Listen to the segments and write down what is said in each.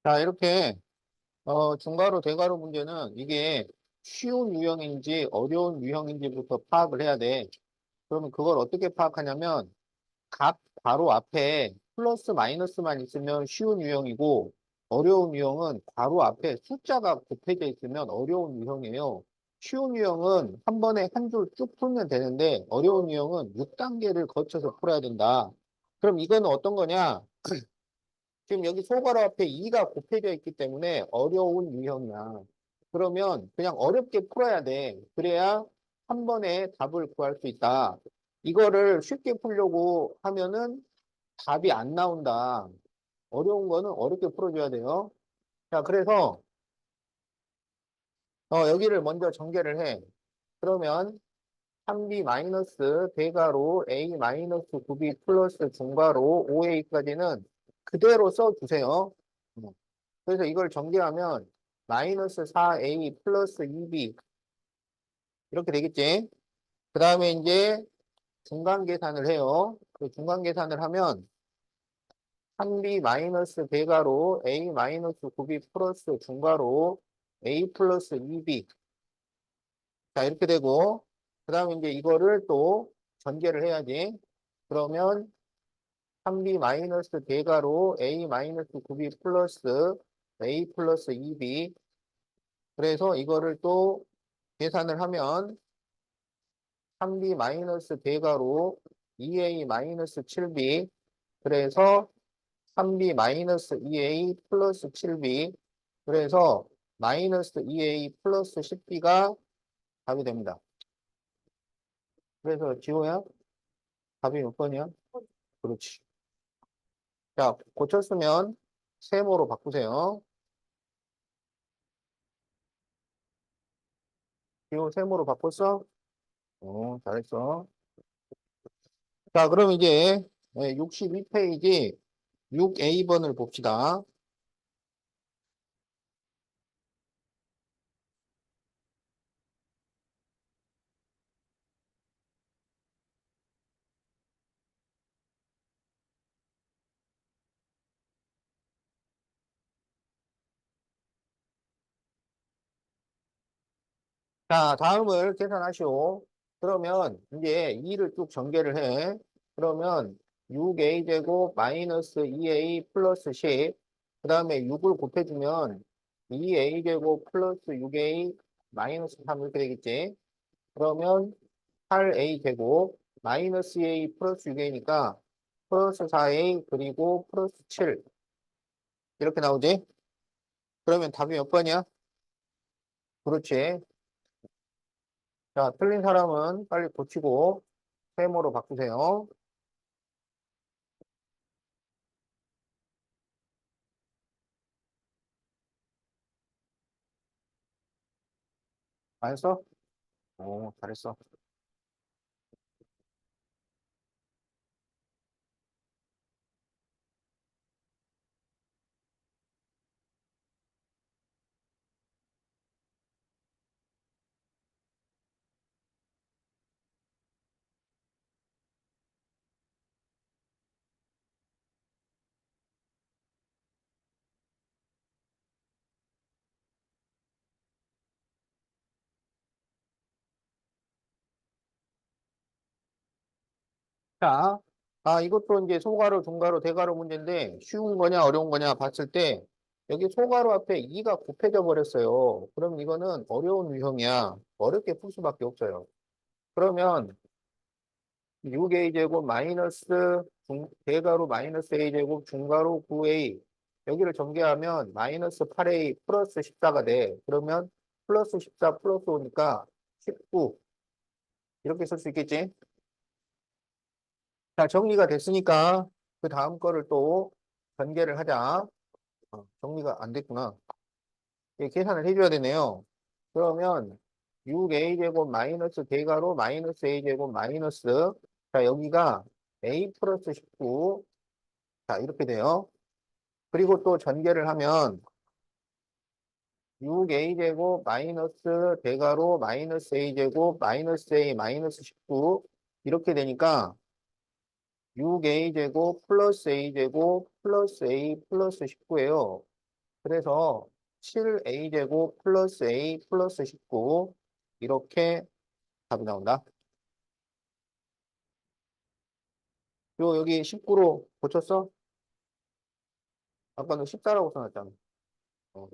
자, 이렇게, 중괄호, 대괄호 문제는 이게 쉬운 유형인지 어려운 유형인지부터 파악을 해야 돼. 그러면 그걸 어떻게 파악하냐면, 각 괄호 앞에 플러스 마이너스만 있으면 쉬운 유형이고, 어려운 유형은 괄호 앞에 숫자가 곱해져 있으면 어려운 유형이에요. 쉬운 유형은 한 번에 한 줄 쭉 풀면 되는데, 어려운 유형은 6단계를 거쳐서 풀어야 된다. 그럼 이거는 어떤 거냐? 지금 여기 소괄호 앞에 2가 곱해져 있기 때문에 어려운 유형이야. 그러면 그냥 어렵게 풀어야 돼. 그래야 한 번에 답을 구할 수 있다. 이거를 쉽게 풀려고 하면은 답이 안 나온다. 어려운 거는 어렵게 풀어줘야 돼요. 자, 그래서 여기를 먼저 전개를 해. 그러면 3b 마이너스 대괄호 a 마이너스 9b 플러스 중괄호 5a까지는 그대로 써주세요. 그래서 이걸 전개하면 마이너스 4a 플러스 2b 이렇게 되겠지. 그 다음에 이제 중간 계산을 해요. 그 중간 계산을 하면 3b 마이너스 대괄호 a 마이너스 9b 플러스 중괄호 a 플러스 2b 자 이렇게 되고 그 다음에 이제 이거를 또 전개를 해야지. 그러면 3b 마이너스 대괄호 a 마이너스 9b 플러스 a 플러스 2b 그래서 이거를 또 계산을 하면 3b 마이너스 대괄호 2a 마이너스 7b 그래서 3b 마이너스 2a 플러스 7b 그래서 마이너스 2a 플러스 10b가 답이 됩니다. 그래서 지호야 답이 몇 번이야? 그렇지. 자 고쳤으면 세모로 바꾸세요. 지호 세모로 바꿨어? 잘했어. 자 그럼 이제 62페이지 6A번을 봅시다. 자, 다음을 계산하시오. 그러면 이제 2를 쭉 전개를 해. 그러면 6a제곱 마이너스 2a 플러스 10. 그 다음에 6을 곱해주면 2a제곱 플러스 6a 마이너스 3 이렇게 되겠지. 그러면 8a제곱 마이너스 2a 플러스 6a니까 플러스 4a 그리고 플러스 7 이렇게 나오지. 그러면 답이 몇 번이야? 그렇지. 자, 틀린 사람은 빨리 고치고 세모로 바꾸세요. 안 써? 잘했어. 자, 이것도 이제 소가로, 중가로, 대가로 문제인데 쉬운 거냐, 어려운 거냐 봤을 때 여기 소가로 앞에 2가 곱해져 버렸어요. 그럼 이거는 어려운 유형이야. 어렵게 풀 수밖에 없어요. 그러면 6a제곱 마이너스 대가로 마이너스 a제곱 중가로 9a 여기를 전개하면 마이너스 8a 플러스 14가 돼. 그러면 플러스 14 플러스 5니까 19 이렇게 쓸 수 있겠지? 자, 정리가 됐으니까 그 다음 거를 또 전개를 하자. 정리가 안 됐구나. 예, 계산을 해줘야 되네요. 그러면 6a제곱 마이너스 대가로 마이너스 a제곱 마이너스 자, 여기가 a 플러스 19 자, 이렇게 돼요. 그리고 또 전개를 하면 6a제곱 마이너스 대가로 마이너스 a제곱 마이너스 a 마이너스 19 이렇게 되니까 6a제곱 플러스 a제곱 플러스 a 플러스 19예요. 그래서 7a제곱 플러스 a 플러스 19 이렇게 답이 나온다. 요 여기 19로 고쳤어? 아까는 14라고 써놨잖아. 어.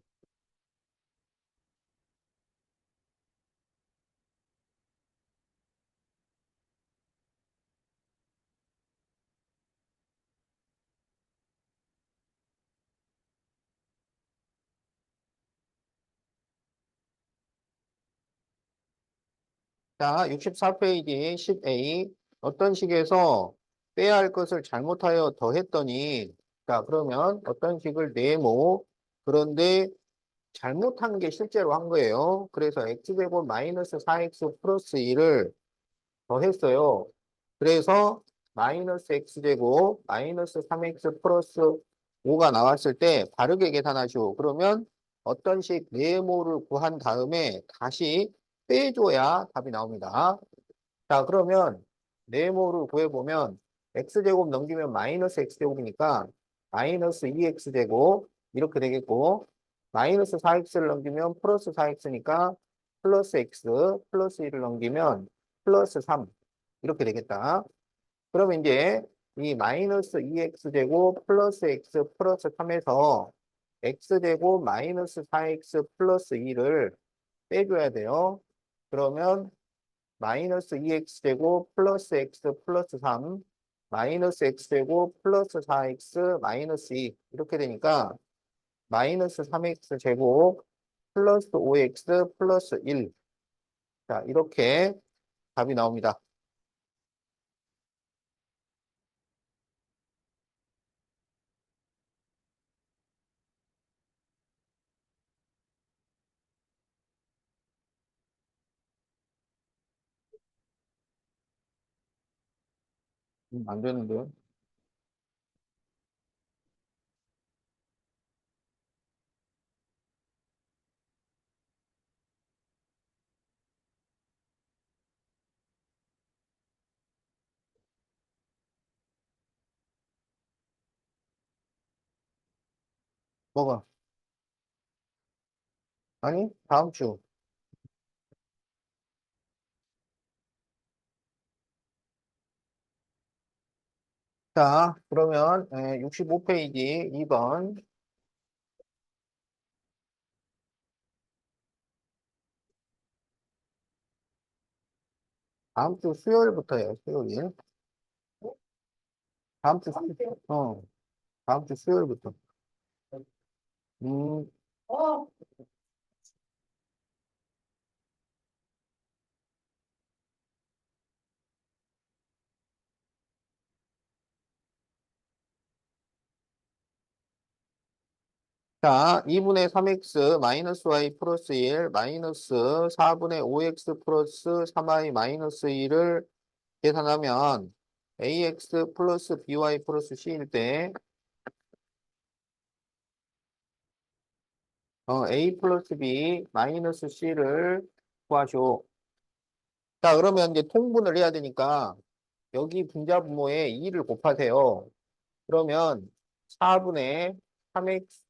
자, 64페이지 10A. 어떤 식에서 빼야 할 것을 잘못하여 더했더니, 자, 그러면 어떤 식을 네모, 그런데 잘못한 게 실제로 한 거예요. 그래서 x제곱 마이너스 4x 플러스 2를 더했어요. 그래서 마이너스 x제곱 마이너스 3x 플러스 5가 나왔을 때 바르게 계산하시오. 그러면 어떤 식 네모를 구한 다음에 다시 빼줘야 답이 나옵니다. 자, 그러면 네모를 구해보면 x제곱 넘기면 마이너스 x제곱이니까 마이너스 2x제곱 이렇게 되겠고 마이너스 4x를 넘기면 플러스 4x니까 플러스 x 플러스 1을 넘기면 플러스 3 이렇게 되겠다. 그러면 이제 이 마이너스 2x제곱 플러스 x 플러스 3에서 x제곱 마이너스 4x 플러스 2를 빼줘야 돼요. 그러면 마이너스 2x제곱 플러스 x 플러스 3 마이너스 x제곱 플러스 4x 마이너스 2 이렇게 되니까 마이너스 3x제곱 플러스 5x 플러스 1 자, 이렇게 답이 나옵니다. 안 되는데요. 뭐가? 아니, 다음 주. 자, 그러면 65페이지 2번. 다음 주 수요일부터예요, 수요일. 다음 주, 다음 주 수요일부터. 음, 자, 2분의 3x 마이너스 y 플러스 1 마이너스 4분의 5x 플러스 3y 마이너스 2를 계산하면 ax 플러스 by 플러스 c일 때 a 플러스 b 마이너스 c를 구하시오. 자, 그러면 이제 통분을 해야 되니까 여기 분자분모에 2를 곱하세요. 그러면 4분의 3x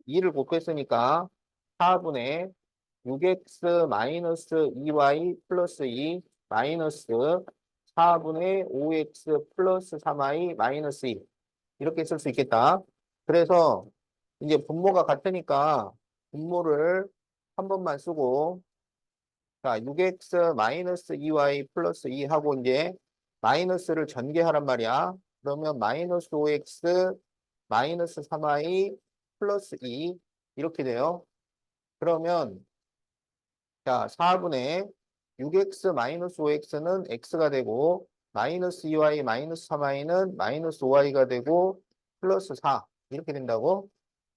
2를 곱했으니까 4분의 6x 마이너스 2y 플러스 2 마이너스 4분의 5x 플러스 3y 마이너스 2 이렇게 쓸 수 있겠다. 그래서 이제 분모가 같으니까 분모를 한 번만 쓰고 자 6x 마이너스 2y 플러스 2 하고 이제 마이너스를 전개하란 말이야. 그러면 마이너스 5x 마이너스 3y 플러스 2 이렇게 돼요. 그러면 자 4분의 6x 마이너스 5x는 x가 되고 마이너스 2y 마이너스 3y는 마이너스 5y가 되고 플러스 4 이렇게 된다고?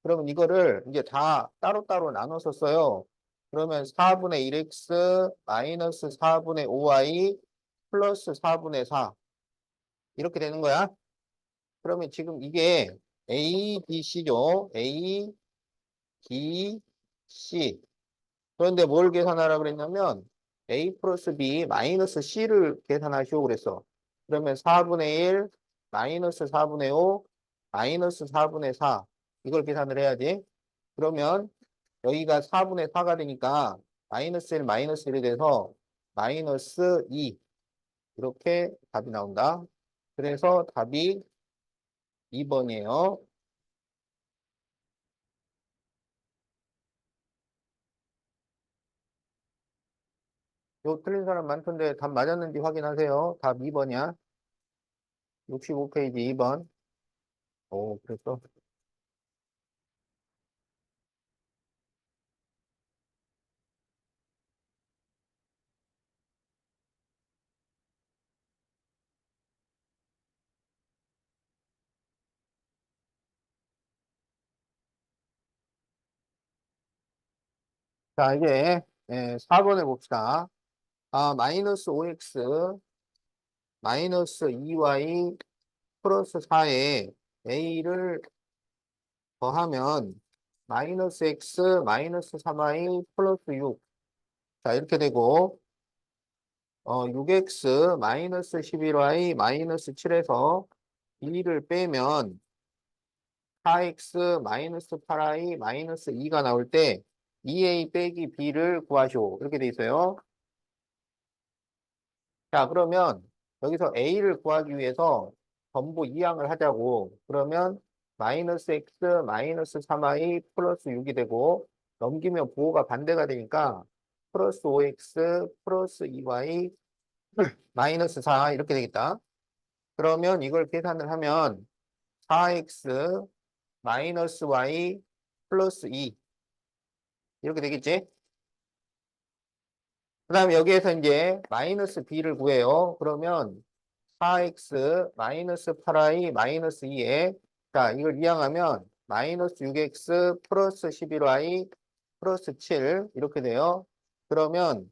그러면 이거를 이제 다 따로따로 나눠서 써요. 그러면 4분의 1x 마이너스 4분의 5y 플러스 4분의 4 이렇게 되는 거야. 그러면 지금 이게 A, B, C죠. A, B, C. 그런데 뭘 계산하라 그랬냐면 A 플러스 B 마이너스 C를 계산하시오 그랬어. 그러면 4분의 1 마이너스 4분의 5 마이너스 4분의 4 이걸 계산을 해야지. 그러면 여기가 4분의 4가 되니까 마이너스 1, 마이너스 1이 돼서 마이너스 2 이렇게 답이 나온다. 그래서 답이 2번이에요. 요 틀린 사람 많던데 답 맞았는지 확인하세요. 답 2번이야. 65페이지 2번. 오, 그랬어. 자, 이제 4번을 봅시다. 마이너스 5x 마이너스 2y 플러스 4에 a를 더하면 마이너스 x 마이너스 3y 플러스 6. 자, 이렇게 되고 6x 마이너스 11y 마이너스 7에서 2를 빼면 4x 마이너스 8y 마이너스 2가 나올 때 2a 빼기 b를 구하시오. 이렇게 돼 있어요. 자, 그러면 여기서 a를 구하기 위해서 전부 이항을 하자고. 그러면 마이너스 x 마이너스 3y 플러스 6이 되고 넘기면 부호가 반대가 되니까 플러스 5x 플러스 2y 마이너스 4 이렇게 되겠다. 그러면 이걸 계산을 하면 4x 마이너스 y 플러스 2 이렇게 되겠지? 그 다음에 여기에서 이제 마이너스 b를 구해요. 그러면 4x 마이너스 8y 마이너스 2에 자 이걸 이항하면 마이너스 6x 플러스 11y 플러스 7 이렇게 돼요. 그러면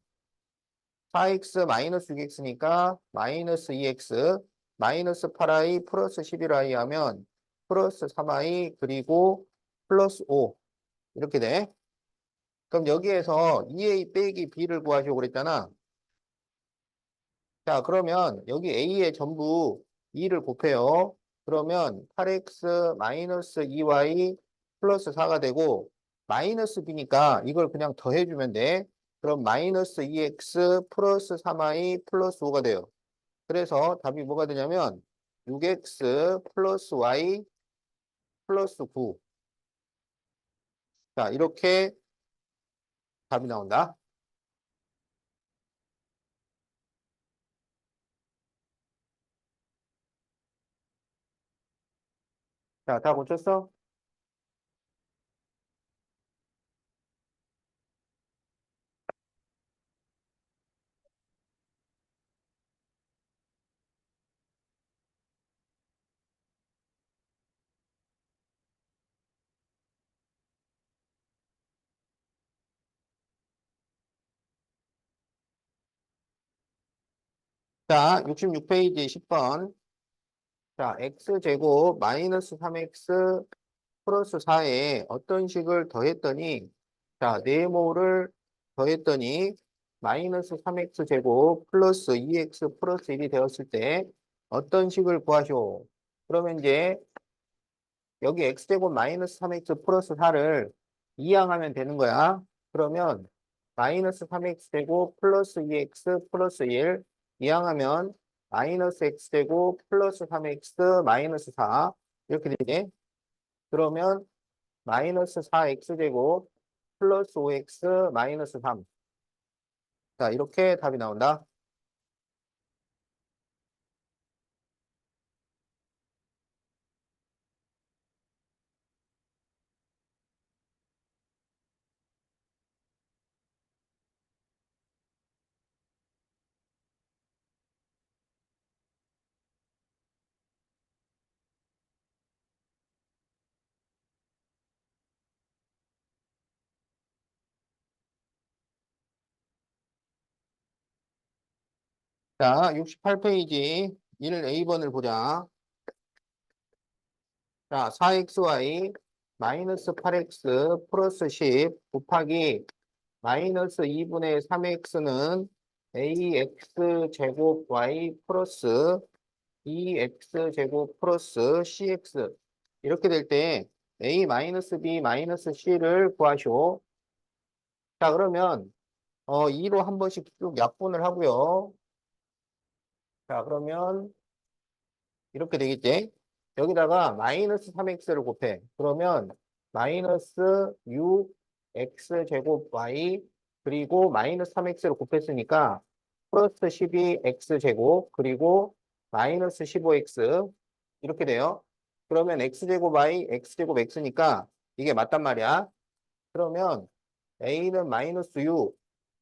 4x 마이너스 6x니까 마이너스 2x 마이너스 8y 플러스 11y 하면 플러스 3y 그리고 플러스 5 이렇게 돼. 그럼 여기에서 2a 빼기 b를 구하시고 그랬잖아. 자, 그러면 여기 a에 전부 2를 곱해요. 그러면 8x 마이너스 2y 플러스 4가 되고 마이너스 b니까 이걸 그냥 더해주면 돼. 그럼 마이너스 2x 플러스 3y 플러스 5가 돼요. 그래서 답이 뭐가 되냐면 6x 플러스 y 플러스 9. 자, 이렇게 답이 나온다. 자, 다 고쳤어? 자, 66페이지 10번. 자, x제곱 마이너스 3x 플러스 4에 어떤 식을 더했더니 자, 네모를 더했더니 마이너스 3x 제곱 플러스 2x 플러스 1이 되었을 때 어떤 식을 구하시오. 그러면 이제 여기 x제곱 마이너스 3x 플러스 4를 이항하면 되는 거야. 그러면 마이너스 3x제곱 플러스 2x 플러스 1 이항하면 마이너스 x제곱 플러스 3x 마이너스 4 이렇게 되지. 그러면 마이너스 4x제곱 플러스 5x 마이너스 3. 자, 이렇게 답이 나온다. 자, 68페이지 1A번을 보자. 자, 4xy 마이너스 8x 플러스 10 곱하기 마이너스 2분의 3x는 ax 제곱 y 플러스 2x 제곱 플러스 cx 이렇게 될 때 A 마이너스 B 마이너스 C를 구하시오. 자, 그러면 2로 한 번씩 쭉 약분을 하고요. 자, 그러면 이렇게 되겠지? 여기다가 마이너스 3x를 곱해. 그러면 마이너스 6x 제곱 y 그리고 마이너스 3x를 곱했으니까 플러스 12x 제곱 그리고 마이너스 15x 이렇게 돼요. 그러면 x 제곱 y, x 제곱 x니까 이게 맞단 말이야. 그러면 a는 마이너스 6,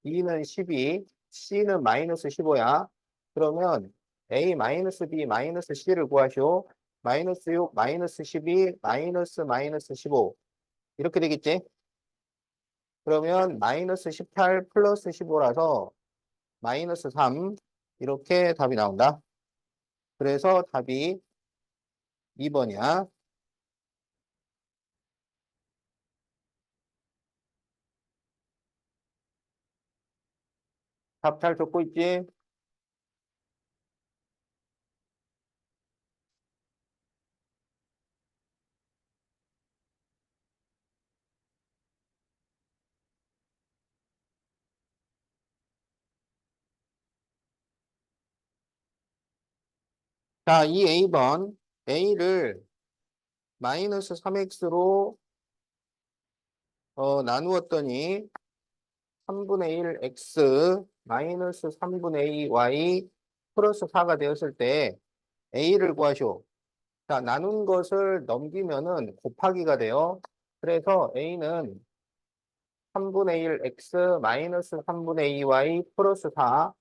b는 12, c는 마이너스 15야. 그러면 a 마이너스 b 마이너스 c를 구하시오. 마이너스 6, 마이너스 12, 마이너스 마이너스 15 이렇게 되겠지? 그러면 마이너스 18 플러스 15라서 마이너스 3 이렇게 답이 나온다. 그래서 답이 2번이야. 답 잘 듣고 있지? 자, 이 A번 A를 마이너스 3x로 나누었더니 3분의 1 x 마이너스 3분의 2 y 플러스 4가 되었을 때 a를 구하시오. 자, 나눈 것을 넘기면은 곱하기가 돼요. 그래서 a는 3분의 1 x 마이너스 3분의 2 y 플러스 4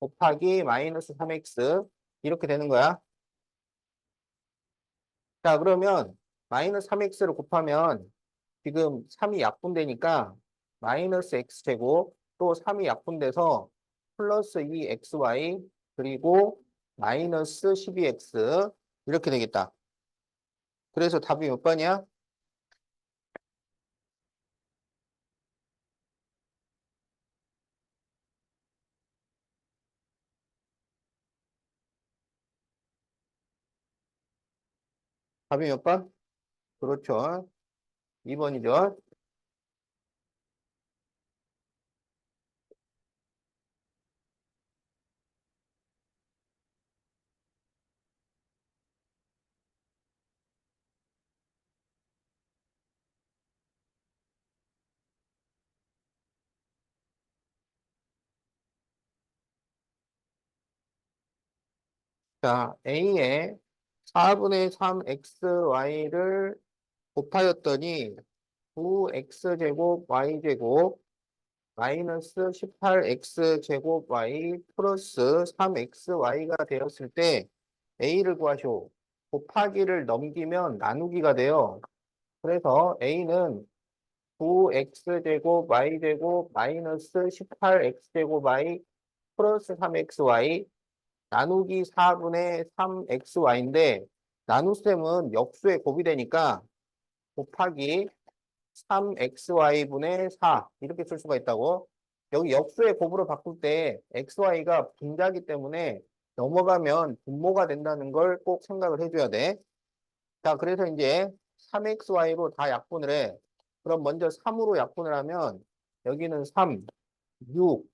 곱하기 마이너스 3x 이렇게 되는 거야. 자, 그러면 마이너스 3x를 곱하면 지금 3이 약분되니까 마이너스 x제곱 또 3이 약분돼서 플러스 2xy 그리고 마이너스 12x 이렇게 되겠다. 그래서 답이 몇 번이야? 답이 몇 번? 그렇죠. 2번이죠. 자, A에 4분의 3xy를 곱하였더니 9x제곱 y제곱 마이너스 18x제곱 y 플러스 3xy가 되었을 때 a를 구하시오. 곱하기를 넘기면 나누기가 돼요. 그래서 a는 9x제곱 y제곱 마이너스 18x제곱 y 플러스 3xy 나누기 4분의 3xy인데 나눗셈은 역수의 곱이 되니까 곱하기 3xy분의 4 이렇게 쓸 수가 있다고. 여기 역수의 곱으로 바꿀 때 xy가 분자기 때문에 넘어가면 분모가 된다는 걸 꼭 생각을 해줘야 돼. 자, 그래서 이제 3xy로 다 약분을 해. 그럼 먼저 3으로 약분을 하면 여기는 3, 6,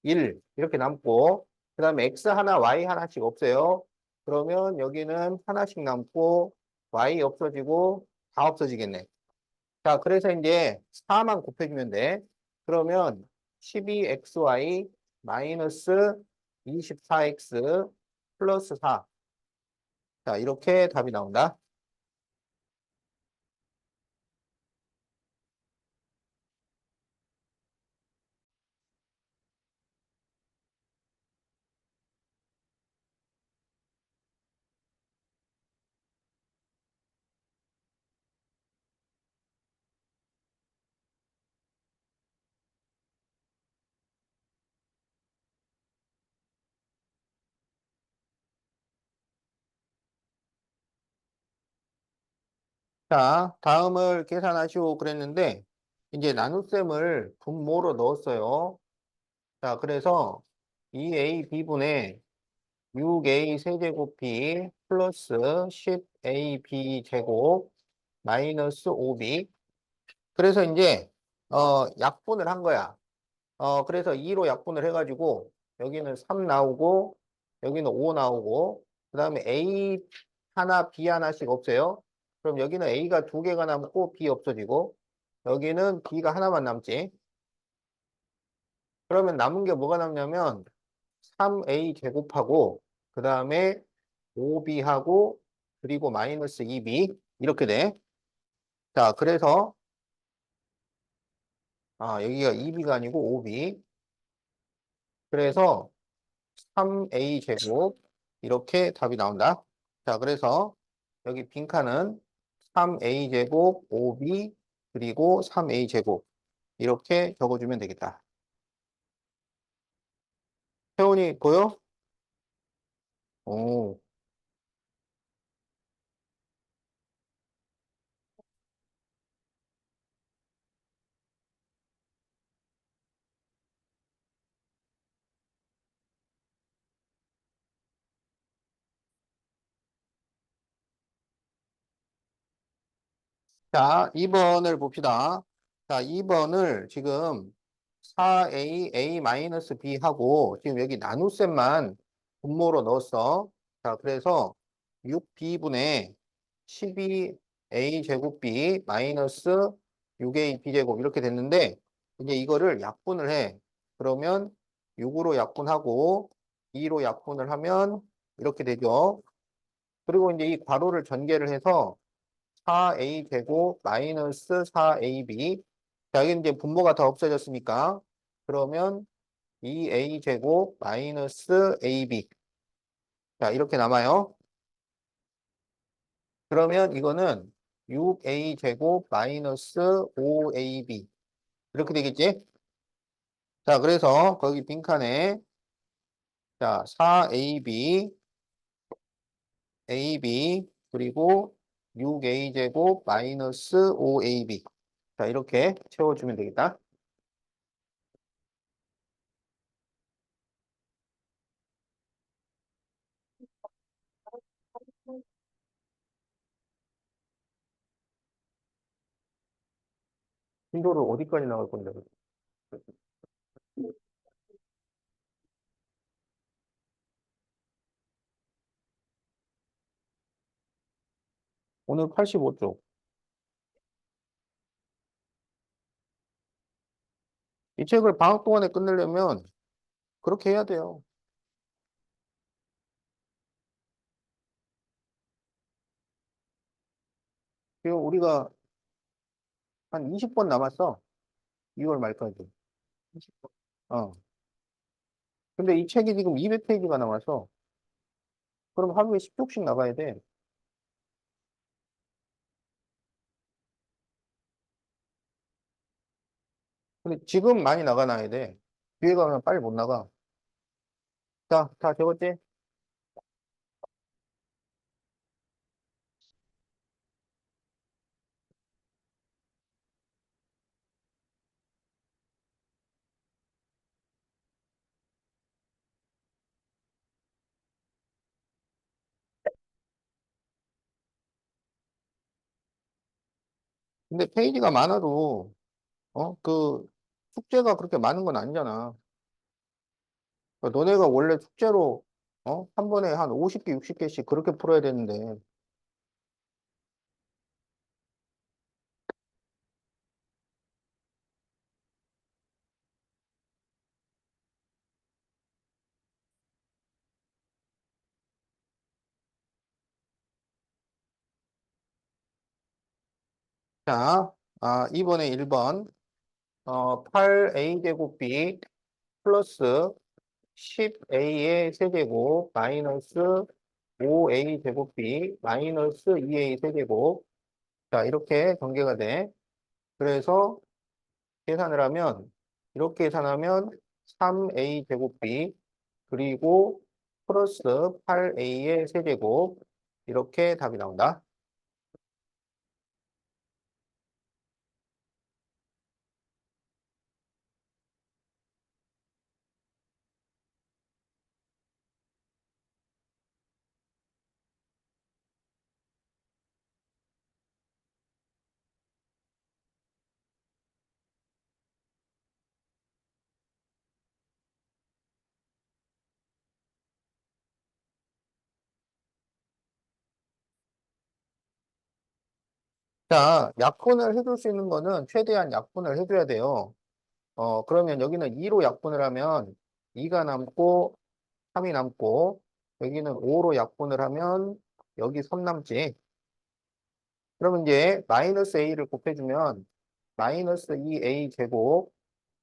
1 이렇게 남고 그 다음에 x 하나, y 하나씩 없어요. 그러면 여기는 하나씩 남고 y 없어지고 다 없어지겠네. 자, 그래서 이제 4만 곱해주면 돼. 그러면 12xy 마이너스 24x 플러스 4. 자, 이렇게 답이 나온다. 자, 다음을 계산하시오 그랬는데, 이제 나눗셈을 분모로 넣었어요. 자, 그래서 2a b분의 6a 세제곱 b 플러스 10a b 제곱 마이너스 5b. 그래서 이제, 약분을 한 거야. 그래서 2로 약분을 해가지고, 여기는 3 나오고, 여기는 5 나오고, 그 다음에 A 하나, B 하나씩 없어요. 그럼 여기는 A가 두 개가 남고, B 없어지고, 여기는 B가 하나만 남지. 그러면 남은 게 뭐가 남냐면, 3A 제곱하고, 그 다음에 5B하고, 그리고 마이너스 2B. 이렇게 돼. 자, 그래서, 여기가 2B가 아니고 5B. 그래서 3A 제곱. 이렇게 답이 나온다. 자, 그래서 여기 빈칸은 3A 제곱, 5B, 그리고 3A 제곱. 이렇게 적어주면 되겠다. 태훈이 보여? 오. 자, 2번을 봅시다. 자, 2번을 지금 4A, A-B 하고 지금 여기 나눗셈만 분모로 넣었어. 자, 그래서 6B분의 12A 제곱 B 마이너스 6A B제곱 이렇게 됐는데 이제 이거를 약분을 해. 그러면 6으로 약분하고 2로 약분을 하면 이렇게 되죠. 그리고 이제 이 괄호를 전개를 해서 4A 제곱 마이너스 4AB. 자, 여기 이제 분모가 다 없어졌으니까. 그러면 2A 제곱 마이너스 AB. 자, 이렇게 남아요. 그러면 이거는 6A 제곱 마이너스 5AB. 이렇게 되겠지? 자, 그래서 거기 빈칸에 자, 4AB, AB, 그리고 6A 제곱 마이너스 5AB. 자, 이렇게 채워주면 되겠다. 진도를 어디까지 나갈 건데? 오늘 85쪽. 이 책을 방학 동안에 끝내려면 그렇게 해야 돼요. 지금 우리가 한 20번 남았어. 2월 말까지. 20번. 어. 근데 이 책이 지금 200페이지가 남아서 그럼 하루에 10쪽씩 나가야 돼. 근데 지금 많이 나가놔야 돼. 뒤에 가면 빨리 못 나가. 자, 다 적었지? 근데 페이지가 많아도, 숙제가 그렇게 많은 건 아니잖아. 그러니까 너네가 원래 숙제로, 한 번에 한 50개, 60개씩 그렇게 풀어야 되는데. 자, 이번에 1번. 8A 제곱 B 플러스 10A의 세제곱 마이너스 5A 제곱 B 마이너스 2A 세제곱. 자, 이렇게 전개가 돼. 그래서 계산을 하면, 이렇게 계산하면 3A제곱 B 그리고 플러스 8A의 세제곱. 이렇게 답이 나온다. 자, 약분을 해줄 수 있는 거는 최대한 약분을 해줘야 돼요. 그러면 여기는 2로 약분을 하면 2가 남고 3이 남고 여기는 5로 약분을 하면 여기 3 남지. 그러면 이제 마이너스 a를 곱해주면 마이너스 2a 제곱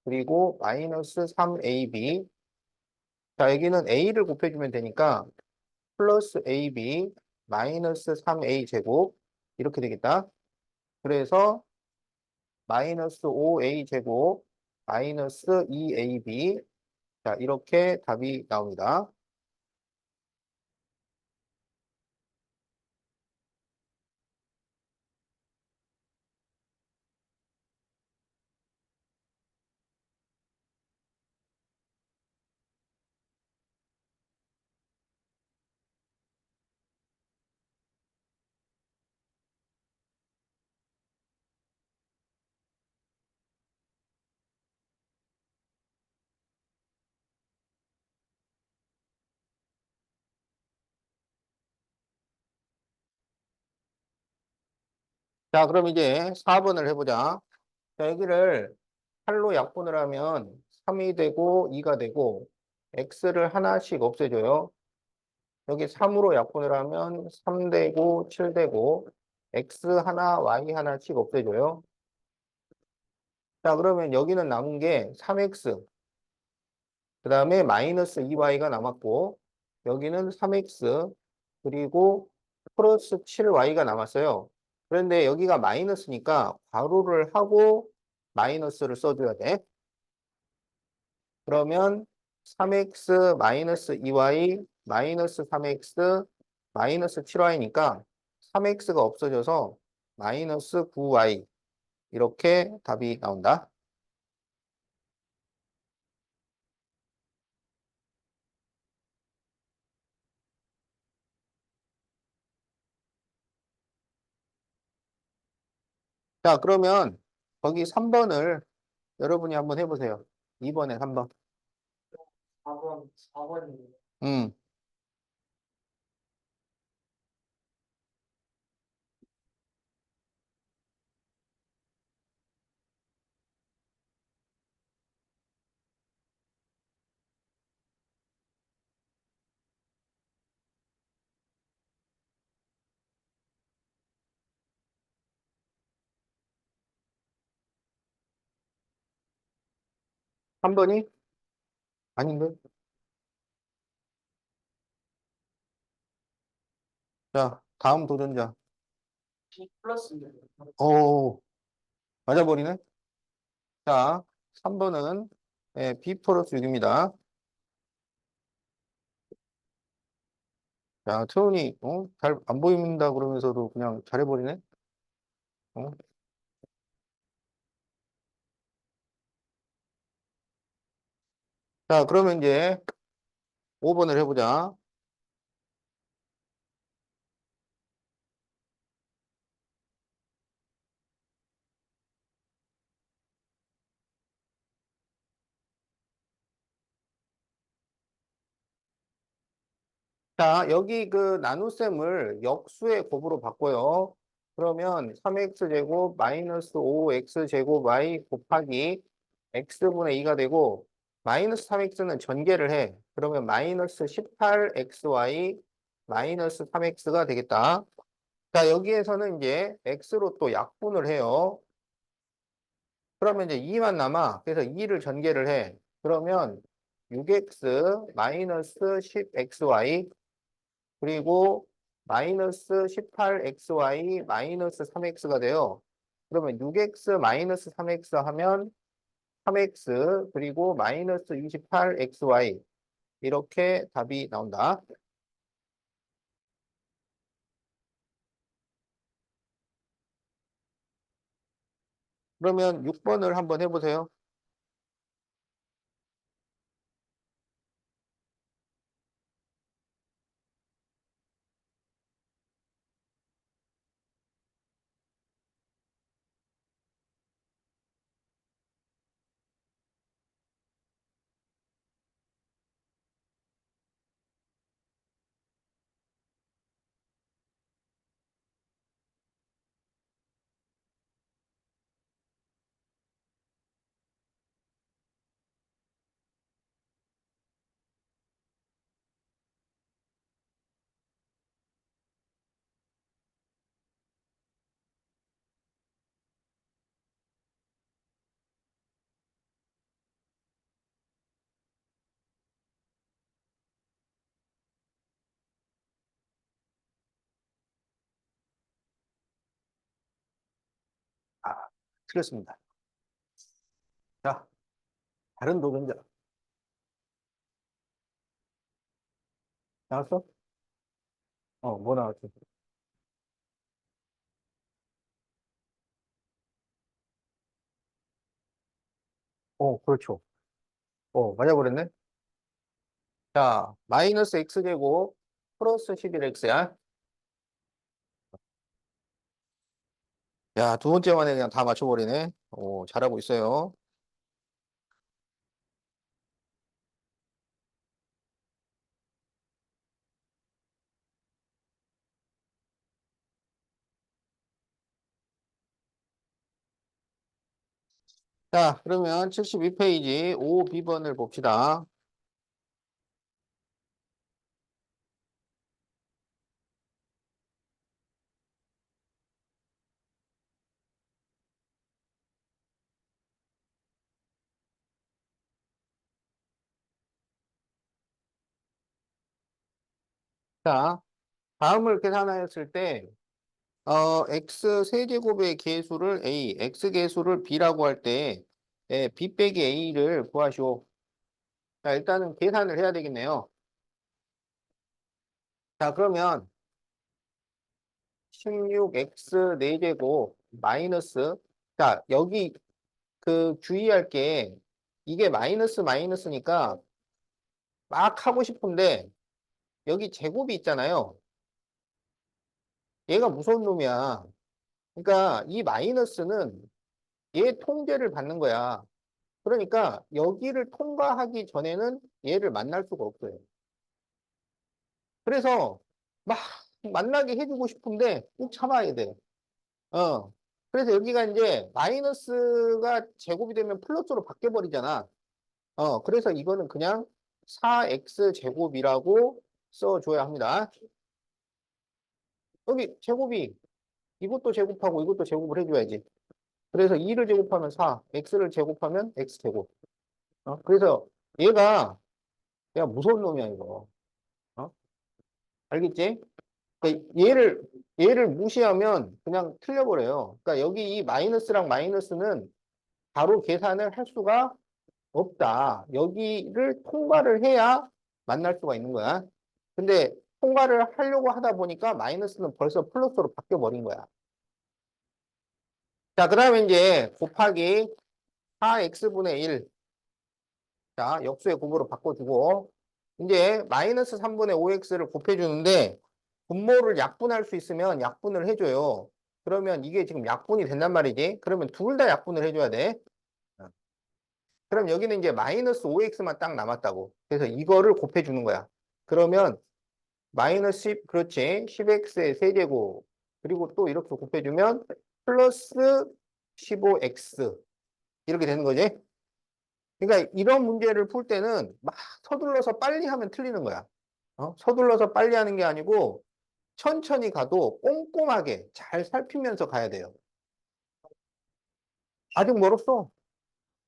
그리고 마이너스 3ab. 자, 여기는 a를 곱해주면 되니까 플러스 ab 마이너스 3a 제곱 이렇게 되겠다. 그래서 마이너스 5a 제곱 마이너스 2ab. 자, 이렇게 답이 나옵니다. 자, 그럼 이제 4번을 해보자. 자, 여기를 8로 약분을 하면 3이 되고 2가 되고 x를 하나씩 없애줘요. 여기 3으로 약분을 하면 3 되고 7 되고 x 하나 y 하나씩 없애줘요. 자, 그러면 여기는 남은 게 3x 그 다음에 마이너스 2y가 남았고 여기는 3x 그리고 플러스 7y가 남았어요. 그런데 여기가 마이너스니까 괄호를 하고 마이너스를 써줘야 돼. 그러면 3x 마이너스 2y 마이너스 3x 마이너스 7y니까 3x가 없어져서 마이너스 9y 이렇게 답이 나온다. 자, 그러면 거기 3번을 여러분이 한번 해보세요. 2번에 3번. 4번이에요. 3번이? 아닌데? 자, 다음 도전자. B 플러스입니다. 오, 맞아버리네? 자, 3번은 B 플러스 6입니다. 자, 태훈이, 잘 안 보인다 그러면서도 그냥 잘해버리네? 어? 자, 그러면 이제 5번을 해보자. 자, 여기 그 나눗셈을 역수의 곱으로 바꿔요. 그러면 3x제곱 마이너스 5x제곱 y 곱하기 x분의 2가 되고 마이너스 3x는 전개를 해. 그러면 마이너스 18xy 마이너스 3x가 되겠다. 자, 여기에서는 이제 x로 또 약분을 해요. 그러면 이제 2만 남아. 그래서 2를 전개를 해. 그러면 6x 마이너스 10xy 그리고 마이너스 18xy 마이너스 3x가 돼요. 그러면 6x 마이너스 3x 하면 3x 그리고 마이너스 28xy 이렇게 답이 나온다. 그러면 6번을 한번 해보세요. 틀렸습니다. 자, 다른 도전자. 나왔어? 뭐 나왔지? 그렇죠. 맞아버렸네. 자, 마이너스 x제곱 플러스 11x야. 야, 두 번째 만에 그냥 다 맞춰버리네. 잘하고 있어요. 자, 그러면 72페이지 5B번을 봅시다. 자, 다음을 계산하였을 때, x 세제곱의 계수를 a, x 계수를 b라고 할 때, b 빼기 a를 구하시오. 자, 일단은 계산을 해야 되겠네요. 자, 그러면 16x 4제곱 마이너스, 자, 여기 그 주의할 게, 이게 마이너스 마이너스니까 막 하고 싶은데, 여기 제곱이 있잖아요. 얘가 무서운 놈이야. 그러니까 이 마이너스는 얘 통제를 받는 거야. 그러니까 여기를 통과하기 전에는 얘를 만날 수가 없어요. 그래서 막 만나게 해주고 싶은데 꼭 참아야 돼. 어. 그래서 여기가 이제 마이너스가 제곱이 되면 플러스로 바뀌어버리잖아. 그래서 이거는 그냥 4x 제곱이라고 써줘야 합니다. 여기 제곱이 이것도 제곱하고 이것도 제곱을 해줘야지. 그래서 2를 제곱하면 4, x를 제곱하면 x제곱. 그래서 얘가 무서운 놈이야, 이거. 어? 알겠지? 그러니까 얘를 무시하면 그냥 틀려버려요. 그러니까 여기 이 마이너스랑 마이너스는 바로 계산을 할 수가 없다. 여기를 통과를 해야 만날 수가 있는 거야. 근데 통과를 하려고 하다 보니까 마이너스는 벌써 플러스로 바뀌어버린 거야. 자, 그 다음에 이제 곱하기 4x분의 1. 자, 역수의 곱으로 바꿔주고, 이제 마이너스 3분의 5x를 곱해주는데, 분모를 약분할 수 있으면 약분을 해줘요. 그러면 이게 지금 약분이 된단 말이지. 그러면 둘 다 약분을 해줘야 돼. 어. 그럼 여기는 이제 마이너스 5x만 딱 남았다고. 그래서 이거를 곱해주는 거야. 그러면 마이너스 10, 그렇지. 10x의 세제곱. 그리고 또 이렇게 곱해주면 플러스 15x. 이렇게 되는 거지. 그러니까 이런 문제를 풀 때는 막 서둘러서 빨리 하면 틀리는 거야. 서둘러서 빨리 하는 게 아니고 천천히 가도 꼼꼼하게 잘 살피면서 가야 돼요. 아직 멀었어.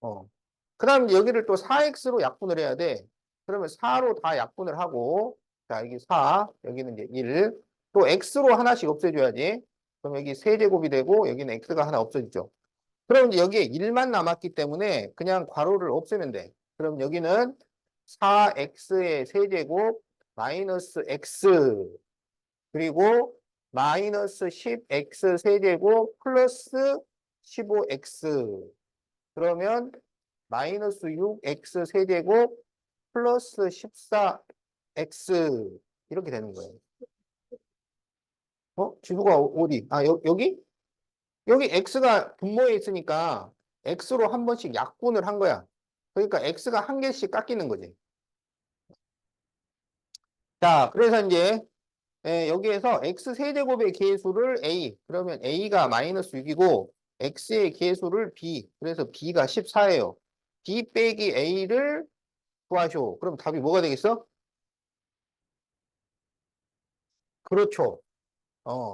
어. 그 다음 여기를 또 4x로 약분을 해야 돼. 그러면 4로 다 약분을 하고, 자, 여기 4, 여기는 이제 1. 또 x로 하나씩 없애줘야지. 그럼 여기 세제곱이 되고, 여기는 x가 하나 없어지죠. 그럼 이제 여기에 1만 남았기 때문에 그냥 괄호를 없애면 돼. 그럼 여기는 4x의 세제곱 마이너스 x 그리고 마이너스 10x 세제곱 플러스 15x 그러면 마이너스 6x 세제곱 플러스 14x 이렇게 되는 거예요. 지수가 어디? 여기? 여기 x가 분모에 있으니까 x로 한 번씩 약분을 한 거야. 그러니까 x가 한 개씩 깎이는 거지. 자, 그래서 이제 여기에서 x 세제곱의 계수를 a, 그러면 a가 마이너스 6이고 x의 계수를 b, 그래서 b가 14예요. b 빼기 a를 구하쇼. 그럼 답이 뭐가 되겠어? 그렇죠.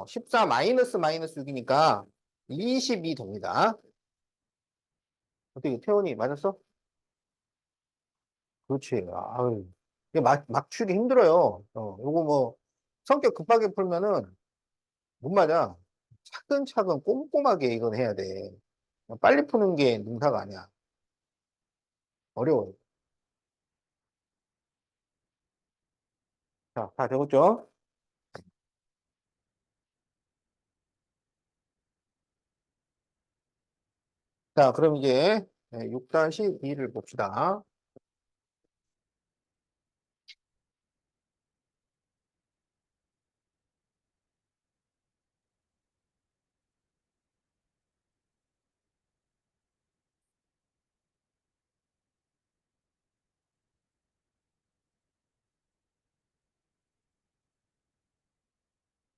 14 마이너스 마이너스 6이니까 22 됩니다. 어떻게 태원이 맞았어? 그렇지. 아유. 이게 막 추기 힘들어요. 요거 뭐, 성격 급하게 풀면은 못 맞아. 차근차근 꼼꼼하게 이건 해야 돼. 빨리 푸는 게 능사가 아니야. 어려워요. 자, 다 적었죠? 자, 그럼 이제 6-2를 봅시다.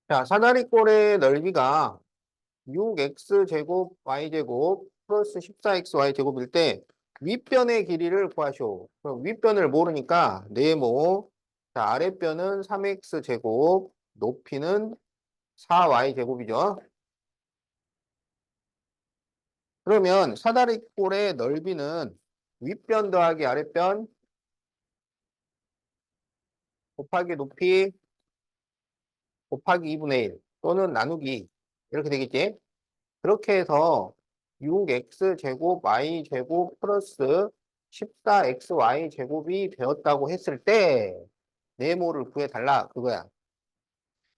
자, 사다리꼴의 넓이가 6x제곱 y제곱 플러스 14xy제곱일 때 윗변의 길이를 구하시오. 그럼 윗변을 모르니까 네모. 자, 아랫변은 3x제곱, 높이는 4y제곱이죠. 그러면 사다리꼴의 넓이는 윗변 더하기 아랫변 곱하기 높이 곱하기 2분의 1 또는 나누기 이렇게 되겠지? 그렇게 해서 6x제곱 y제곱 플러스 14xy제곱이 되었다고 했을 때 네모를 구해달라 그거야.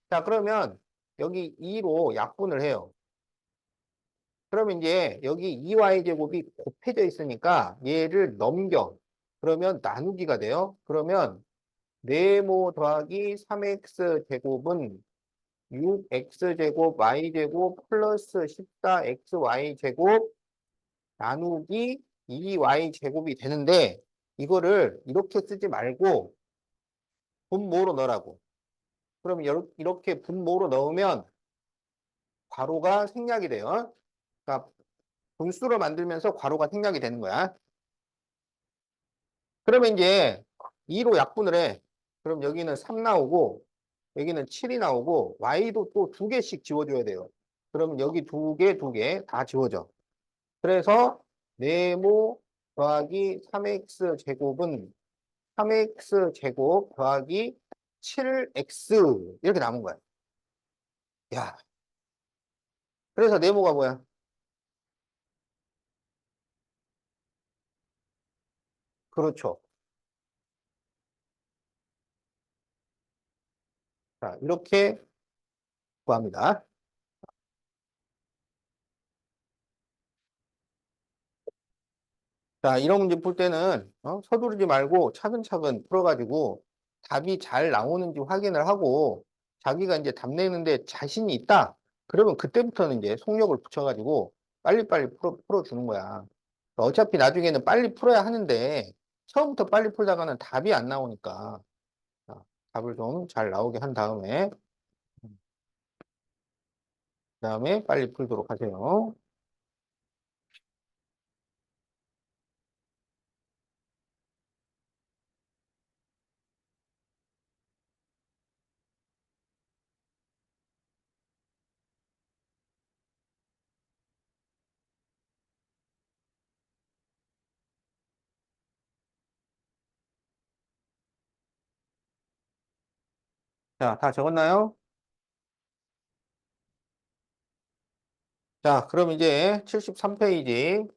자, 그러면 여기 2로 약분을 해요. 그러면 이제 여기 2y제곱이 곱해져 있으니까 얘를 넘겨. 그러면 나누기가 돼요. 그러면 네모 더하기 3x제곱은 6x제곱 y제곱 플러스 14xy제곱 나누기 2y제곱이 되는데 이거를 이렇게 쓰지 말고 분모로 넣으라고. 그럼 이렇게 분모로 넣으면 괄호가 생략이 돼요. 그러니까 분수로 만들면서 괄호가 생략이 되는 거야. 그러면 이제 2로 약분을 해. 그럼 여기는 3 나오고 여기는 7이 나오고 y도 또 2개씩 지워줘야 돼요. 그럼 여기 2개, 2개 다 지워져. 그래서 네모 더하기 3x 제곱은 3x 제곱 더하기 7x 이렇게 남은 거야. 야, 그래서 네모가 뭐야? 그렇죠. 자, 이렇게 구합니다. 자, 이런 문제 풀 때는 서두르지 말고 차근차근 풀어가지고 답이 잘 나오는지 확인을 하고 자기가 이제 답 내는데 자신이 있다. 그러면 그때부터는 이제 속력을 붙여가지고 빨리빨리 풀어주는 거야. 어차피 나중에는 빨리 풀어야 하는데 처음부터 빨리 풀다가는 답이 안 나오니까 자, 답을 좀 잘 나오게 한 다음에 빨리 풀도록 하세요. 자, 다 적었나요? 자, 그럼 이제 73페이지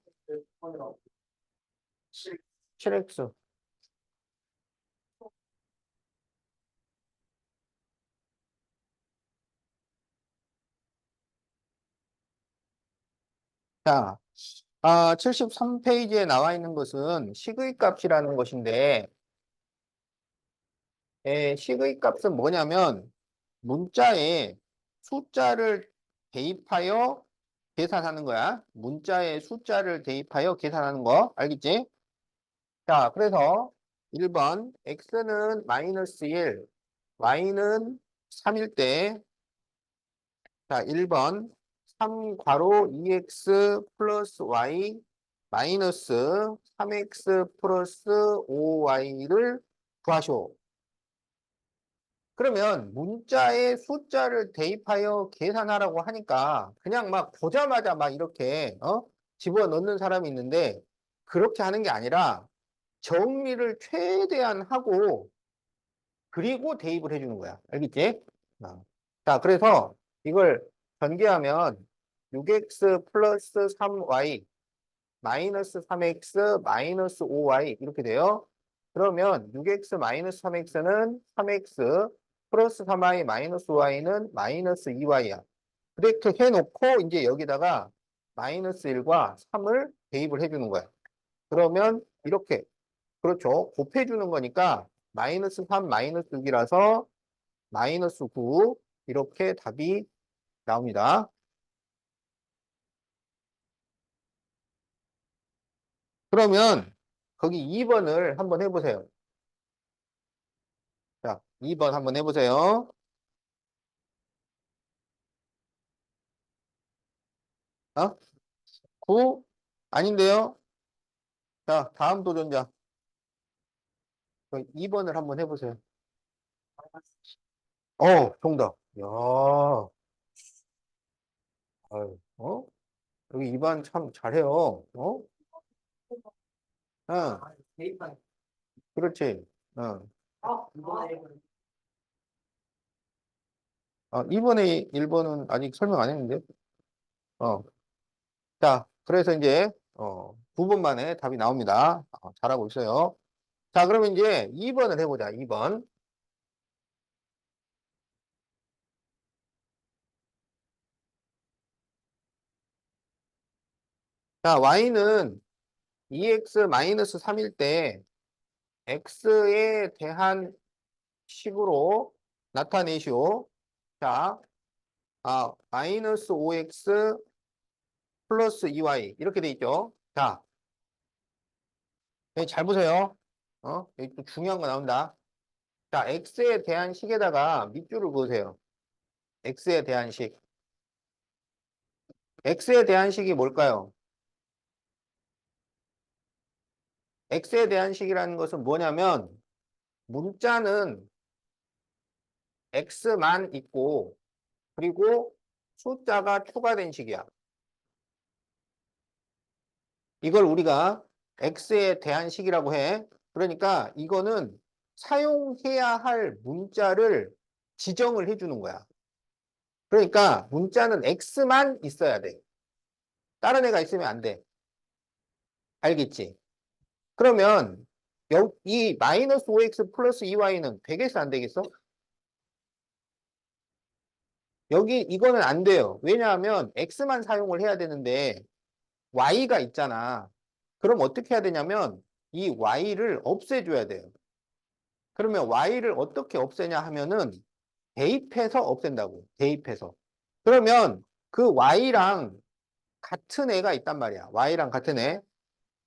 7x. 자, 73페이지에 나와 있는 것은 식의 값이라는 것인데, 식의 값은 뭐냐면, 문자에 숫자를 대입하여 계산하는 거야. 문자에 숫자를 대입하여 계산하는 거. 알겠지? 자, 그래서 1번, x는 마이너스 1, y는 3일 때, 자, 1번, 3 괄호 2x 플러스 y 마이너스 3x 플러스 5y를 구하시오. 그러면 문자에 숫자를 대입하여 계산하라고 하니까 그냥 막 보자마자 막 이렇게 집어넣는 사람이 있는데 그렇게 하는 게 아니라 정리를 최대한 하고 그리고 대입을 해주는 거야. 알겠지? 자, 그래서 이걸 전개하면 6x 플러스 3y 마이너스 3x 마이너스 5y 이렇게 돼요. 그러면 6x 마이너스 3x는 3x 플러스 3y 마이너스 5y는 마이너스 2y야. 그렇게 해놓고 이제 여기다가 마이너스 1과 3을 대입을 해주는 거야. 그러면 이렇게 그렇죠. 곱해주는 거니까 마이너스 3 마이너스 6이라서 마이너스 9 이렇게 답이 나옵니다. 그러면 거기 2번을 한번 해보세요. 자, 2번 한번 해보세요. 9? 아닌데요? 자, 다음 도전자. 2번을 한번 해보세요. 정답. 야, 아유, 여기 2번 참 잘해요. 응, 그렇지. 응. 2번에 1번은 아직 설명 안 했는데. 어, 자, 그래서 이제, 9번 만에 답이 나옵니다. 잘하고 있어요. 자, 그러면 이제 2번을 해보자, 2번. 자, y는 2x-3일 때 x에 대한 식으로 나타내시오. 자, 마이너스 5x 플러스 2y 이렇게 돼 있죠. 자, 여기 잘 보세요. 여기 또 중요한 거 나온다. 자, x에 대한 식에다가 밑줄을 그으세요. x에 대한 식. x에 대한 식이 뭘까요? x에 대한 식이라는 것은 뭐냐면 문자는 x만 있고 그리고 숫자가 추가된 식이야. 이걸 우리가 x에 대한 식이라고 해. 그러니까 이거는 사용해야 할 문자를 지정을 해주는 거야. 그러니까 문자는 x만 있어야 돼. 다른 애가 있으면 안 돼. 알겠지? 그러면 이 마이너스 5x 플러스 2y는 되겠어 안 되겠어? 여기 이거는 안 돼요. 왜냐하면 x만 사용을 해야 되는데 y가 있잖아. 그럼 어떻게 해야 되냐면 이 y를 없애줘야 돼요. 그러면 y를 어떻게 없애냐 하면은 대입해서 없앤다고. 대입해서. 그러면 그 y랑 같은 애가 있단 말이야. y랑 같은 애.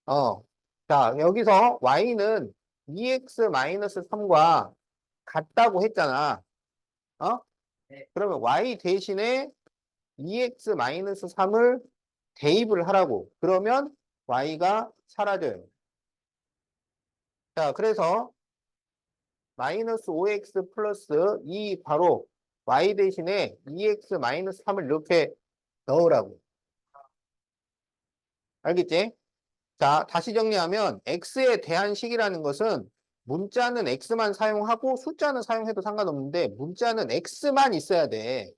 어. 자, 여기서 y는 2x-3과 같다고 했잖아. 어? 그러면 y 대신에 2x-3을 대입을 하라고. 그러면 y가 사라져요. 자, 그래서 마이너스 5x 플러스 2 바로 y 대신에 2x-3을 이렇게 넣으라고. 알겠지? 자, 다시 정리하면 x에 대한 식이라는 것은 문자는 x만 사용하고 숫자는 사용해도 상관없는데 문자는 x만 있어야 돼.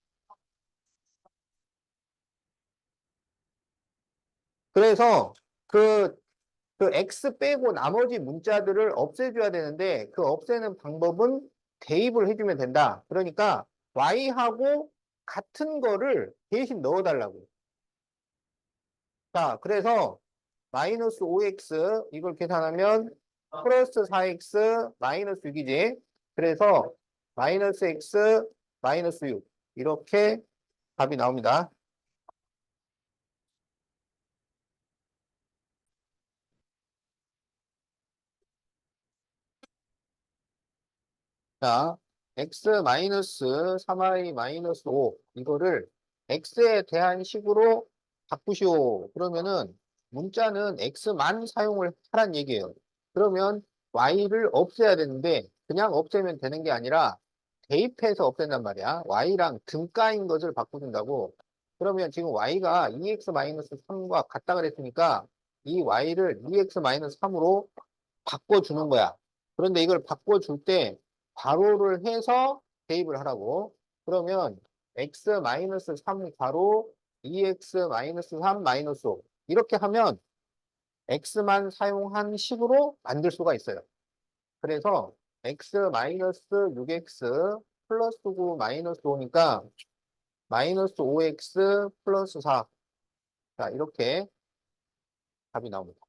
그래서 그, 그 x 빼고 나머지 문자들을 없애줘야 되는데 그 없애는 방법은 대입을 해주면 된다. 그러니까 y하고 같은 거를 대신 넣어달라고. 자, 그래서 마이너스 5x 이걸 계산하면 플러스 4x 마이너스 6이지. 그래서 마이너스 x 마이너스 6 이렇게 답이 나옵니다. 자, x 마이너스 3y 마이너스 5 이거를 x에 대한 식으로 바꾸시오. 그러면은 문자는 x만 사용을 하란 얘기예요. 그러면 y를 없애야 되는데 그냥 없애면 되는 게 아니라 대입해서 없앤단 말이야. y랑 등가인 것을 바꿔준다고. 그러면 지금 y가 2x 마이너스 3과 같다 그랬으니까 이 y를 2x 마이너스 3으로 바꿔주는 거야. 그런데 이걸 바꿔줄 때 괄호를 해서 대입을 하라고. 그러면 x 마이너스 3 괄호 2x 마이너스 3 마이너스 5 이렇게 하면 x만 사용한 식으로 만들 수가 있어요. 그래서 x 마이너스 6x 플러스 9 마이너스 5니까 마이너스 5x 플러스 4. 자, 이렇게 답이 나옵니다.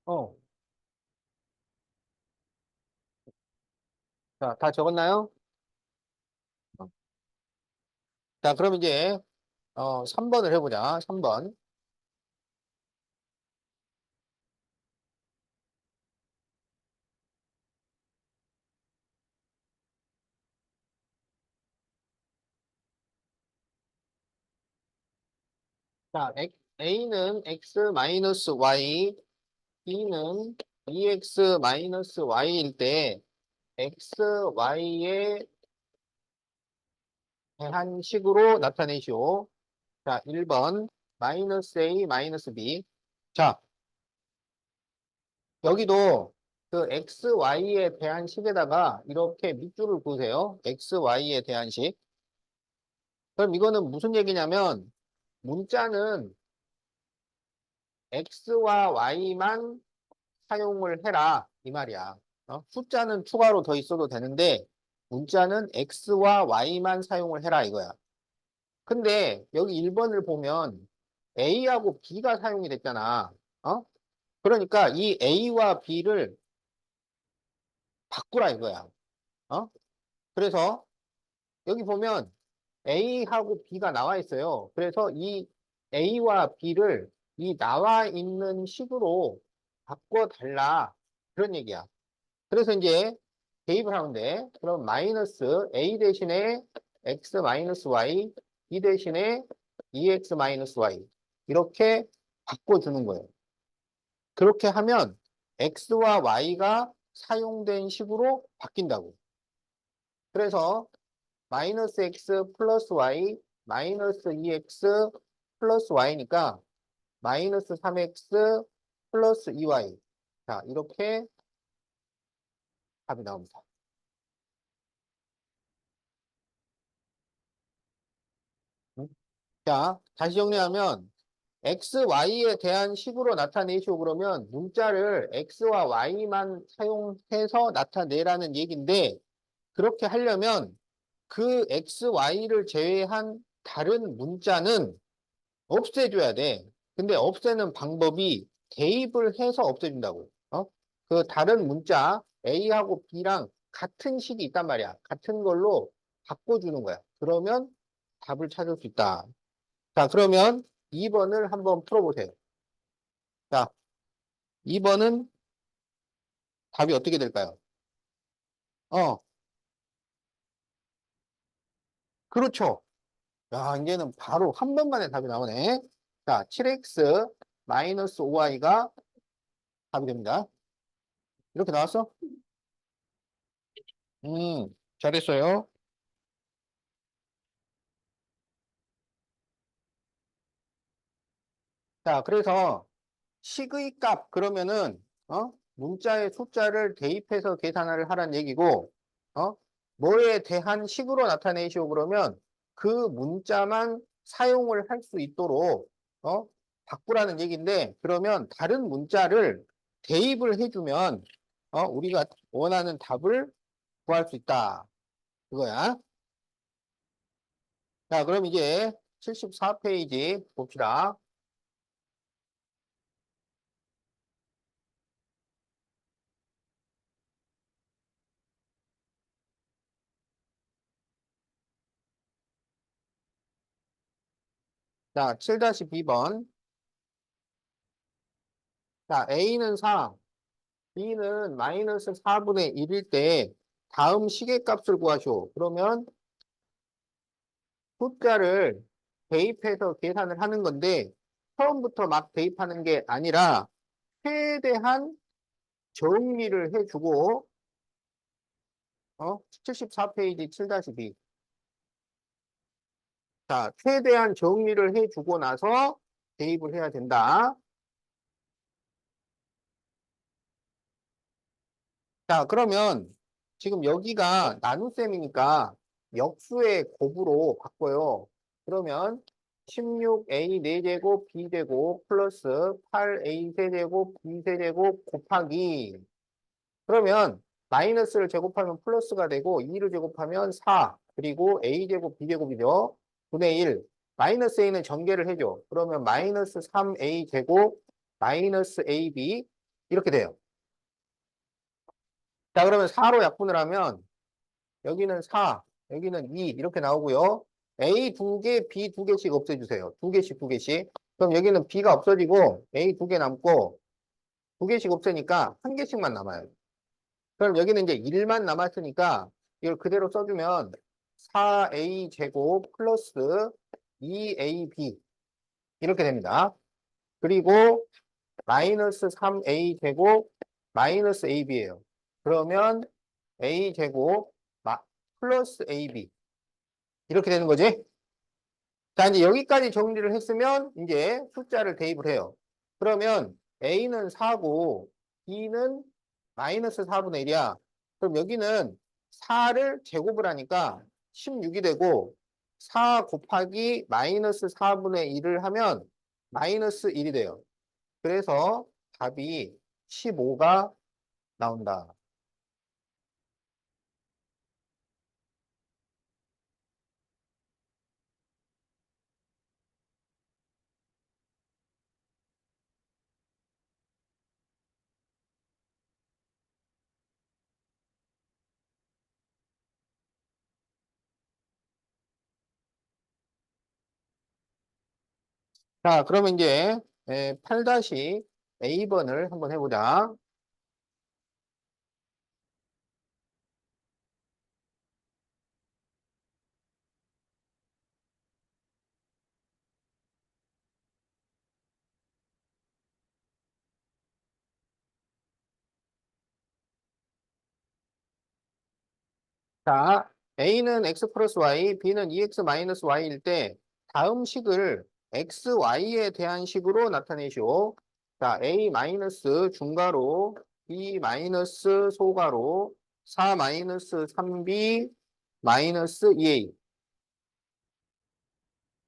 어, 자, 다 적었나요? 어. 자, 그럼 이제 3번을 해보자. 3번. 자, A는 x 마이너스 y, B는 2x 마이너스 y일 때 x, y에 대한 식으로 나타내시오. 자, 1번 마이너스 A 마이너스 B. 자, 여기도 그 x, y에 대한 식에다가 이렇게 밑줄을 그으세요. x, y에 대한 식. 그럼 이거는 무슨 얘기냐면 문자는 x와 y만 사용을 해라 이 말이야. 숫자는 추가로 더 있어도 되는데 문자는 x와 y만 사용을 해라 이거야. 근데 여기 1번을 보면 a하고 b가 사용이 됐잖아. 그러니까 이 a와 b를 바꾸라 이거야. 어? 그래서 여기 보면 a하고 b가 나와 있어요. 그래서 이 a와 b를 이 나와 있는 식으로 바꿔달라 그런 얘기야. 그래서 이제 대입을 하면 돼. 그럼 마이너스 a 대신에 x 마이너스 y, b 대신에 2x 마이너스 y 이렇게 바꿔주는 거예요. 그렇게 하면 x와 y가 사용된 식으로 바뀐다고. 그래서 마이너스 x 플러스 y 마이너스 2x 플러스 y니까 마이너스 3x 플러스 2y. 자, 이렇게 답이 나옵니다. 응? 자, 다시 정리하면 x, y에 대한 식으로 나타내시오 그러면 문자를 x와 y만 사용해서 나타내라는 얘기인데 그렇게 하려면 그 x, y를 제외한 다른 문자는 없애줘야 돼. 근데 없애는 방법이 대입을 해서 없애준다고. 그 다른 문자 A하고 B랑 같은 식이 있단 말이야. 같은 걸로 바꿔주는 거야. 그러면 답을 찾을 수 있다. 자, 그러면 2번을 한번 풀어보세요. 자, 2번은 답이 어떻게 될까요? 어, 그렇죠. 야, 이제는 바로 한 번만에 답이 나오네. 자, 7x 마이너스 5y가 답이 됩니다. 이렇게 나왔어? 잘했어요. 자, 그래서 식의 값 그러면은 문자의 숫자를 대입해서 계산을 하라는 얘기고 어 뭐에 대한 식으로 나타내시오 그러면 그 문자만 사용을 할 수 있도록 바꾸라는 얘기인데 그러면 다른 문자를 대입을 해주면 우리가 원하는 답을 구할 수 있다 그거야. 자, 그럼 이제 74페이지 봅시다. 자, 7-2번. 자, A는 4, B는 마이너스 4분의 1일 때 다음 시계값을 구하시오. 그러면 숫자를 대입해서 계산을 하는 건데 처음부터 막 대입하는 게 아니라 최대한 정리를 해주고 74페이지 7-2 자, 최대한 정리를 해주고 나서 대입을 해야 된다. 자, 그러면 지금 여기가 나눗셈이니까 역수의 곱으로 바꿔요. 그러면 16a 4제곱 b제곱 플러스 8a 세제곱 b 세제곱 곱하기 그러면 마이너스를 제곱하면 플러스가 되고 2를 제곱하면 4 그리고 a제곱 b제곱이죠. 분의 1 마이너스 a는 전개를 해줘. 그러면 마이너스 3a 제곱 마이너스 ab 이렇게 돼요. 자, 그러면 4로 약분을 하면 여기는 4, 여기는 2 이렇게 나오고요. A 2개, B 2개씩 없애주세요. 2개씩, 2개씩. 그럼 여기는 B가 없어지고 A 2개 남고 2개씩 없애니까 1개씩만 남아요. 그럼 여기는 이제 1만 남았으니까 이걸 그대로 써주면 4A 제곱 플러스 2AB 이렇게 됩니다. 그리고 마이너스 3A 제곱 마이너스 AB예요. 그러면 A 제곱 플러스 AB 이렇게 되는 거지. 자, 이제 여기까지 정리를 했으면 이제 숫자를 대입을 해요. 그러면 A는 4고 B는 마이너스 4분의 1이야. 그럼 여기는 4를 제곱을 하니까 16이 되고 4 곱하기 마이너스 4분의 1을 하면 마이너스 1이 돼요. 그래서 답이 15가 나온다. 자, 그러면 이제 8-A번을 한번 해보자. 자, A는 X 플러스 Y, B는 EX 마이너스 Y일 때 다음 식을 XY에 대한 식으로 나타내시오. 자, A 마이너스 중괄호, B 마이너스 소괄호, 4 마이너스 3B 마이너스 2A.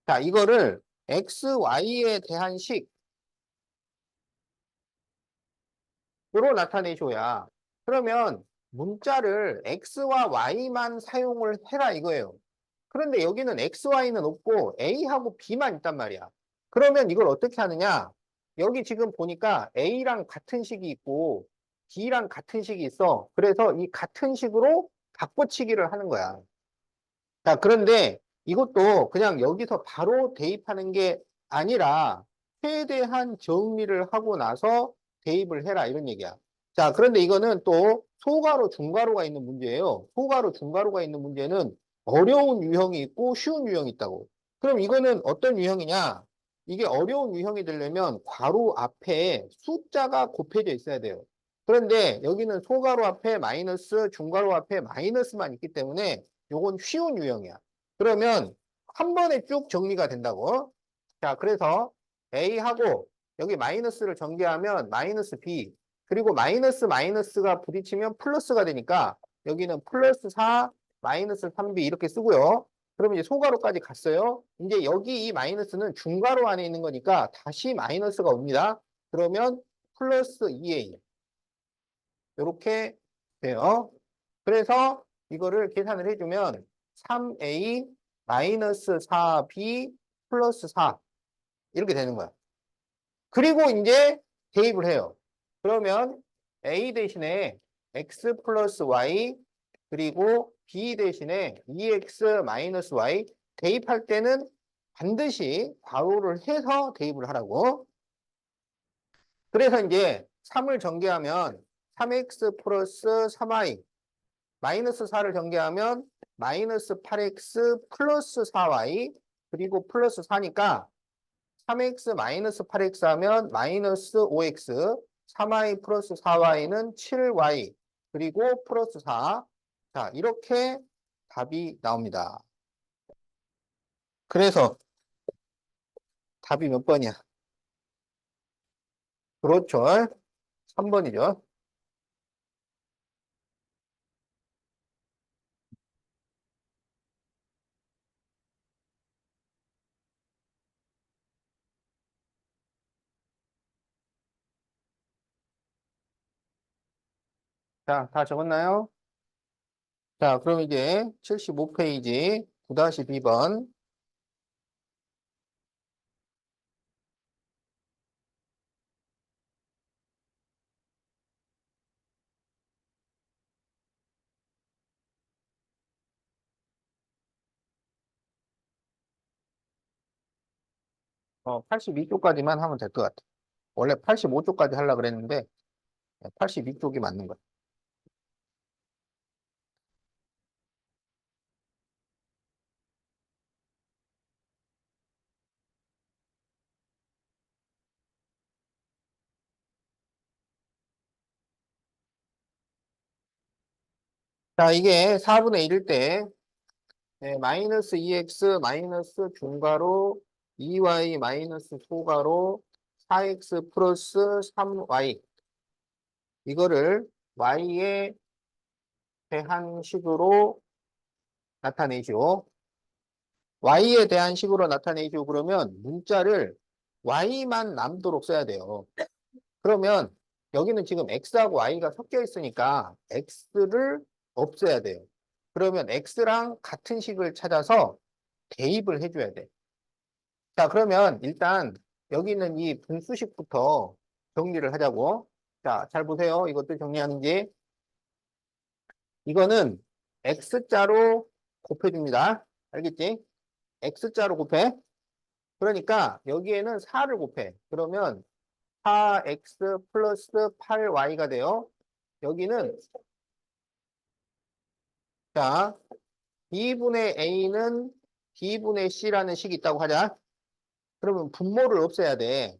자, 이거를 XY에 대한 식으로 나타내줘야. 그러면 문자를 X와 Y만 사용을 해라 이거예요. 그런데 여기는 X, Y는 없고 A하고 B만 있단 말이야. 그러면 이걸 어떻게 하느냐? 여기 지금 보니까 A랑 같은 식이 있고 B랑 같은 식이 있어. 그래서 이 같은 식으로 바꿔치기를 하는 거야. 자, 그런데 이것도 그냥 여기서 바로 대입하는 게 아니라 최대한 정리를 하고 나서 대입을 해라 이런 얘기야. 자, 그런데 이거는 또 소괄호, 중괄호가 있는 문제예요. 소괄호, 중괄호가 있는 문제는 어려운 유형이 있고 쉬운 유형이 있다고. 그럼 이거는 어떤 유형이냐? 이게 어려운 유형이 되려면 괄호 앞에 숫자가 곱해져 있어야 돼요. 그런데 여기는 소괄호 앞에 마이너스, 중괄호 앞에 마이너스만 있기 때문에 요건 쉬운 유형이야. 그러면 한 번에 쭉 정리가 된다고. 자, 그래서 A하고 여기 마이너스를 전개하면 마이너스 B 그리고 마이너스 마이너스가 부딪히면 플러스가 되니까 여기는 플러스 4 마이너스 3B 이렇게 쓰고요. 그러면 이제 소괄호까지 갔어요. 이제 여기 이 마이너스는 중괄호 안에 있는 거니까 다시 마이너스가 옵니다. 그러면 플러스 2A 이렇게 돼요. 그래서 이거를 계산을 해주면 3A 마이너스 4B 플러스 4 이렇게 되는 거야. 그리고 이제 대입을 해요. 그러면 A 대신에 X 플러스 Y 그리고 B 대신에 EX 마이너스 Y 대입할 때는 반드시 괄호를 해서 대입을 하라고. 그래서 이제 3을 전개하면 3X 플러스 3Y 마이너스 4를 전개하면 마이너스 8x 플러스 4y 그리고 플러스 4니까 3x 마이너스 8x 하면 마이너스 5x 3y 플러스 4y는 7y 그리고 플러스 4. 자, 이렇게 답이 나옵니다. 그래서 답이 몇 번이야? 그렇죠. 3번이죠. 자, 다 적었나요? 자, 그럼 이제 75페이지 9-B번. 어, 82쪽까지만 하면 될 것 같아. 원래 85쪽까지 하려고 그랬는데 82쪽이 맞는 거야. 자, 이게 4분의 1일 때 마이너스 2x 마이너스 중괄호 2y 마이너스 소괄호 4x 플러스 3y 이거를 y에 대한 식으로 나타내죠. y에 대한 식으로 나타내죠. 그러면 문자를 y만 남도록 써야 돼요. 그러면 여기는 지금 x하고 y가 섞여 있으니까 x를 없애야 돼요. 그러면 x랑 같은 식을 찾아서 대입을 해줘야 돼. 자, 그러면 일단 여기 있는 이 분수식부터 정리를 하자고. 자, 잘 보세요. 이것도 정리하는지. 이거는 x자로 곱해줍니다. 알겠지? x자로 곱해. 그러니까 여기에는 4를 곱해. 그러면 4x 플러스 8y가 돼요. 여기는 자, b분의 a는 b분의 c라는 식이 있다고 하자. 그러면 분모를 없애야 돼.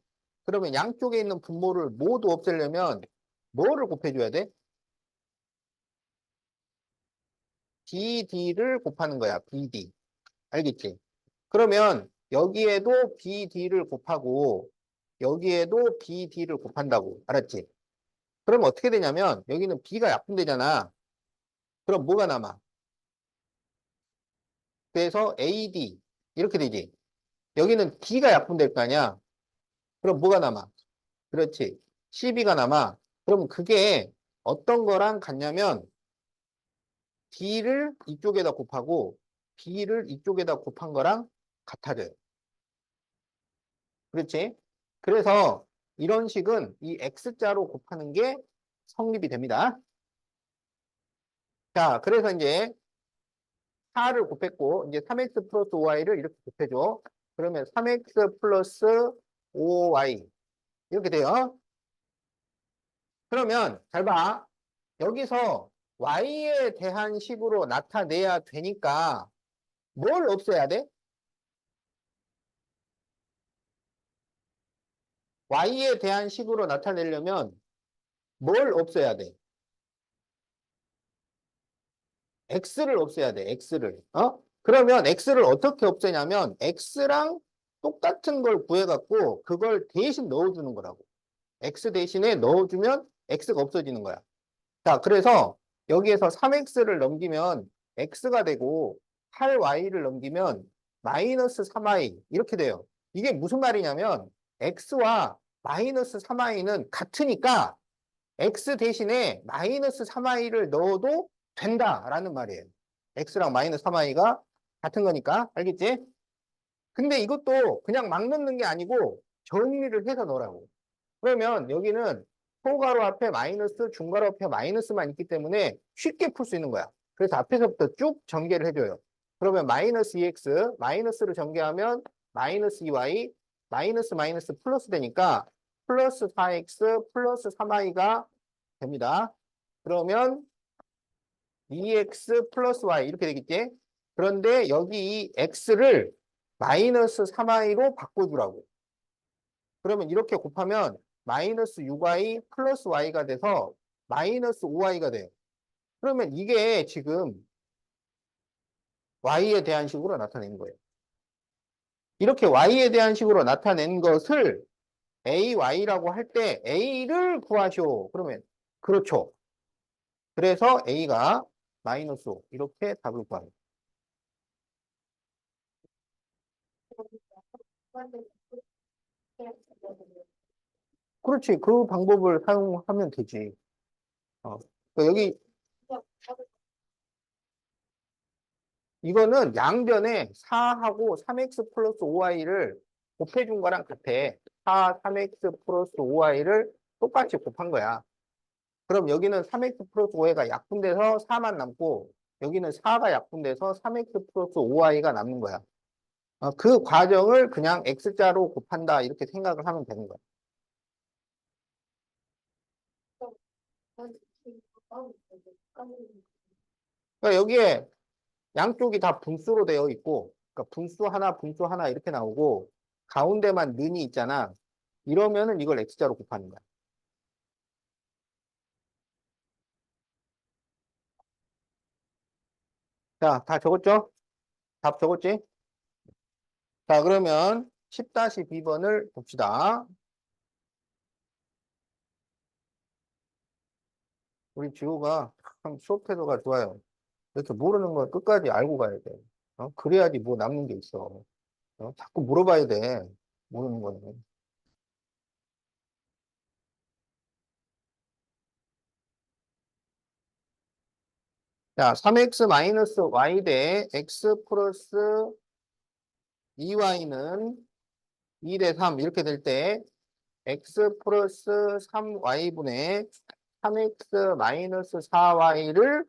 그러면 양쪽에 있는 분모를 모두 없애려면 뭐를 곱해줘야 돼? BD를 곱하는 거야. BD. 알겠지? 그러면 여기에도 BD를 곱하고 여기에도 BD를 곱한다고. 알았지? 그럼 어떻게 되냐면 여기는 B가 약분되잖아. 그럼 뭐가 남아? 그래서 AD 이렇게 되지. 여기는 D가 약분될 거 아니야. 그럼 뭐가 남아? 그렇지. CB가 남아. 그럼 그게 어떤 거랑 같냐면 D를 이쪽에다 곱하고 B를 이쪽에다 곱한 거랑 같아져요. 그렇지? 그래서 이런 식은 이 X자로 곱하는 게 성립이 됩니다. 자, 그래서 이제 4를 곱했고, 이제 3x 플러스 5y를 이렇게 곱해줘. 그러면 3x 플러스 5y. 이렇게 돼요. 그러면 잘 봐. 여기서 y에 대한 식으로 나타내야 되니까 뭘 없애야 돼? y에 대한 식으로 나타내려면 뭘 없애야 돼? x를 없애야 돼. x를. 어? 그러면 x를 어떻게 없애냐면 x랑 똑같은 걸 구해갖고 그걸 대신 넣어주는 거라고. x 대신에 넣어주면 x가 없어지는 거야. 자, 그래서 여기에서 3x를 넘기면 x가 되고 8y를 넘기면 마이너스 3y 이렇게 돼요. 이게 무슨 말이냐면 x와 마이너스 3y는 같으니까 x 대신에 마이너스 3y를 넣어도 된다라는 말이에요. x랑 마이너스 3y가 같은 거니까 알겠지? 근데 이것도 그냥 막 넣는 게 아니고 정리를 해서 넣으라고. 그러면 여기는 소괄호 앞에 마이너스, 중괄호 앞에 마이너스만 있기 때문에 쉽게 풀 수 있는 거야. 그래서 앞에서부터 쭉 전개를 해줘요. 그러면 마이너스 2x, 마이너스를 전개하면 마이너스 2y, 마이너스 마이너스 플러스 되니까 플러스 4x 플러스 3y가 됩니다. 그러면 2x 플러스 y 이렇게 되겠지? 그런데 여기 이 x를 마이너스 3y로 바꿔주라고. 그러면 이렇게 곱하면 마이너스 6y 플러스 y가 돼서 마이너스 5y가 돼요. 그러면 이게 지금 y에 대한 식으로 나타낸 거예요. 이렇게 y에 대한 식으로 나타낸 것을 ay라고 할 때 a를 구하시오. 그러면 그렇죠. 그래서 a가 마이너스 5 이렇게 답을 구합니다. 그렇지. 그 방법을 사용하면 되지. 그러니까 여기 이거는 양변에 4하고 3x 플러스 5y를 곱해준 거랑 같아. 4, 3x 플러스 5y를 똑같이 곱한 거야. 그럼 여기는 3x 플러스 5y가 약분돼서 4만 남고 여기는 4가 약분돼서 3x 플러스 5y가 남는 거야. 그 과정을 그냥 x자로 곱한다 이렇게 생각을 하면 되는 거야. 그러니까 여기에 양쪽이 다 분수로 되어 있고 그러니까 분수 하나 이렇게 나오고 가운데만 는이 있잖아. 이러면은 이걸 x자로 곱하는 거야. 자, 다 적었죠? 답 적었지? 자, 그러면 10-B번을 봅시다. 우리 지호가 참 수업 태도가 좋아요. 이렇게 모르는 걸 끝까지 알고 가야 돼. 그래야지 뭐 남는 게 있어. 자꾸 물어봐야 돼. 모르는 거는. 자, 3x 마이너스 y 대 x 플러스 2y는 2 대 3 이렇게 될 때 x 플러스 3y분의 3x 마이너스 4y를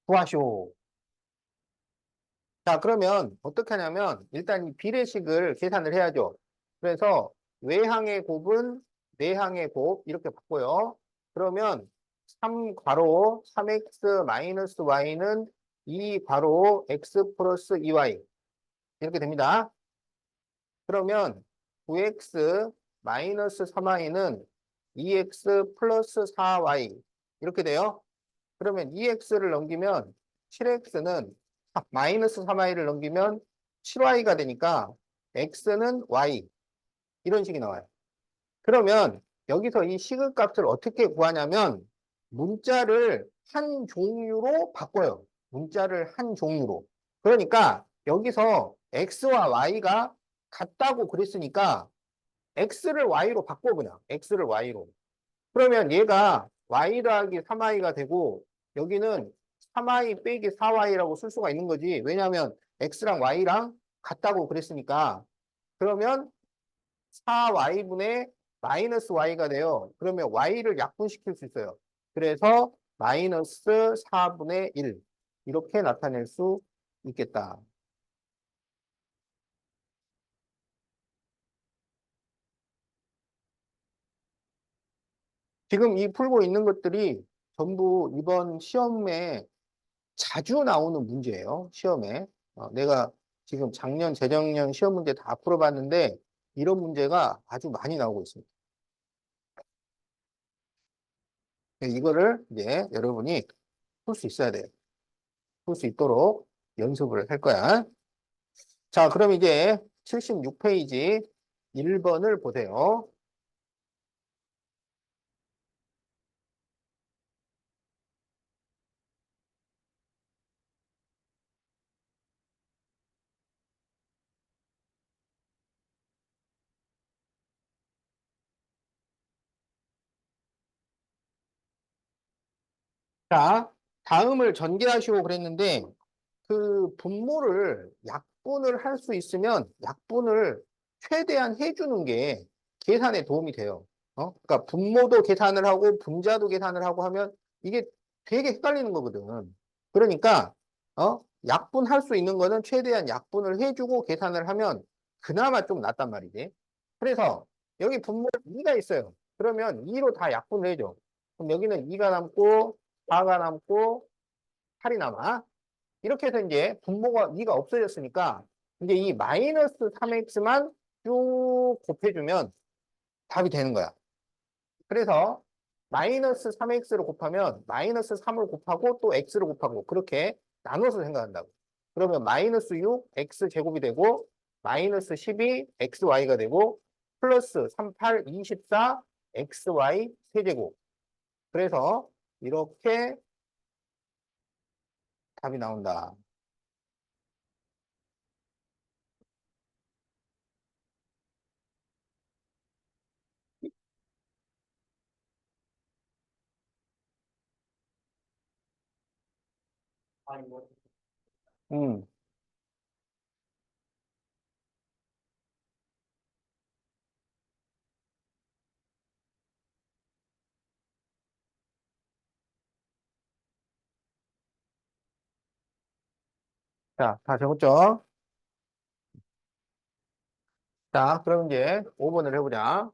구하시오. 자, 그러면 어떻게 하냐면 일단 이 비례식을 계산을 해야죠. 그래서 외항의 곱은 내항의 곱 이렇게 바꿔요. 그러면 3 괄호 3x 마이너스 y는 2 괄호 x 플러스 2y 이렇게 됩니다. 그러면 9x 마이너스 3y는 2x 플러스 4y 이렇게 돼요. 그러면 2x를 넘기면 7x는 마이너스 3y를 넘기면 7y가 되니까 x는 y 이런 식이 나와요. 그러면 여기서 이 시그값을 어떻게 구하냐면 문자를 한 종류로 바꿔요. 문자를 한 종류로. 그러니까 여기서 x와 y가 같다고 그랬으니까 x를 y로 바꿔 그냥. x를 y로. 그러면 얘가 y 더하기 3y가 되고 여기는 3y 빼기 4y라고 쓸 수가 있는 거지. 왜냐하면 x랑 y랑 같다고 그랬으니까. 그러면 4y분의 마이너스 y가 돼요. 그러면 y를 약분시킬 수 있어요. 그래서 마이너스 4분의 1 이렇게 나타낼 수 있겠다. 지금 이 풀고 있는 것들이 전부 이번 시험에 자주 나오는 문제예요. 시험에. 내가 지금 작년, 재작년 시험 문제 다 풀어봤는데 이런 문제가 아주 많이 나오고 있습니다. 이거를 이제 여러분이 풀 수 있어야 돼요. 풀 수 있도록 연습을 할 거야. 자, 그럼 이제 76페이지 1번을 보세요. 자, 다음을 전개하시고 그랬는데 그 분모를 약분을 할 수 있으면 약분을 최대한 해주는 게 계산에 도움이 돼요. 그러니까 분모도 계산을 하고 분자도 계산을 하고 하면 이게 되게 헷갈리는 거거든. 그러니까 약분할 수 있는 거는 최대한 약분을 해주고 계산을 하면 그나마 좀 낫단 말이지. 그래서 여기 분모 2가 있어요. 그러면 2로 다 약분을 해줘. 그럼 여기는 2가 남고 4가 남고 8이 남아. 이렇게 해서 이제 분모가 2가 없어졌으니까 이제 이 마이너스 3x만 쭉 곱해주면 답이 되는 거야. 그래서 마이너스 3x를 곱하면 마이너스 3을 곱하고 또 x를 곱하고 그렇게 나눠서 생각한다고. 그러면 마이너스 6 x 제곱이 되고 마이너스 12 xy가 되고 플러스 38, 24 xy 세제곱. 그래서 이렇게 답이 나온다. 음. 자, 다 적었죠? 자, 그럼 이제 5번을 해보자.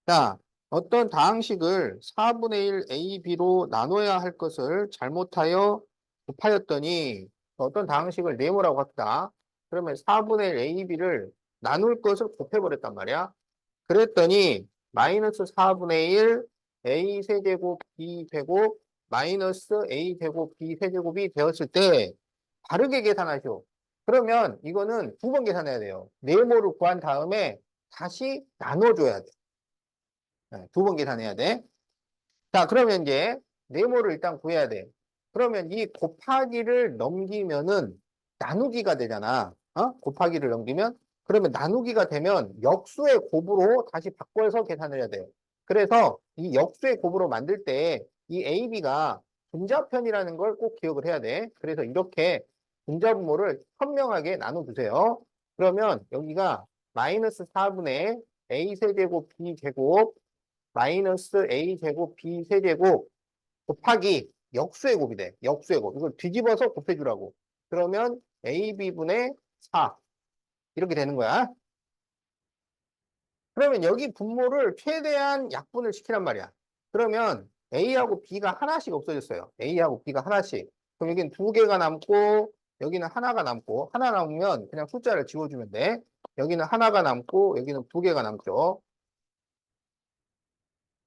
자, 어떤 다항식을 4분의 1 AB로 나눠야 할 것을 잘못하여 곱하였더니 어떤 다항식을 네모라고 합시다. 그러면 4분의 1 AB를 나눌 것을 곱해버렸단 말이야. 그랬더니 마이너스 4분의 1 A 세제곱 B 제곱 마이너스 A 제곱 B 세제곱이 되었을 때 바르게 계산하시오. 그러면 이거는 두 번 계산해야 돼요. 네모를 구한 다음에 다시 나눠줘야 돼. 두 번 계산해야 돼. 자, 그러면 이제 네모를 일단 구해야 돼. 그러면 이 곱하기를 넘기면은 나누기가 되잖아. 곱하기를 넘기면. 그러면 나누기가 되면 역수의 곱으로 다시 바꿔서 계산을 해야 돼. 그래서 이 역수의 곱으로 만들 때 이 AB가 분자편이라는 걸 꼭 기억을 해야 돼. 그래서 이렇게 분자분모를 현명하게 나눠주세요. 그러면 여기가 마이너스 4분의 A 세제곱 B 제곱 마이너스 A 제곱 B 세제곱 곱하기 역수의 곱이 돼. 역수의 곱. 이걸 뒤집어서 곱해주라고. 그러면 AB분의 4 이렇게 되는 거야. 그러면 여기 분모를 최대한 약분을 시키란 말이야. 그러면 A하고 B가 하나씩 없어졌어요. A하고 B가 하나씩. 그럼 여기는 두 개가 남고 여기는 하나가 남고 하나 남으면 그냥 숫자를 지워주면 돼. 여기는 하나가 남고 여기는 두 개가 남죠.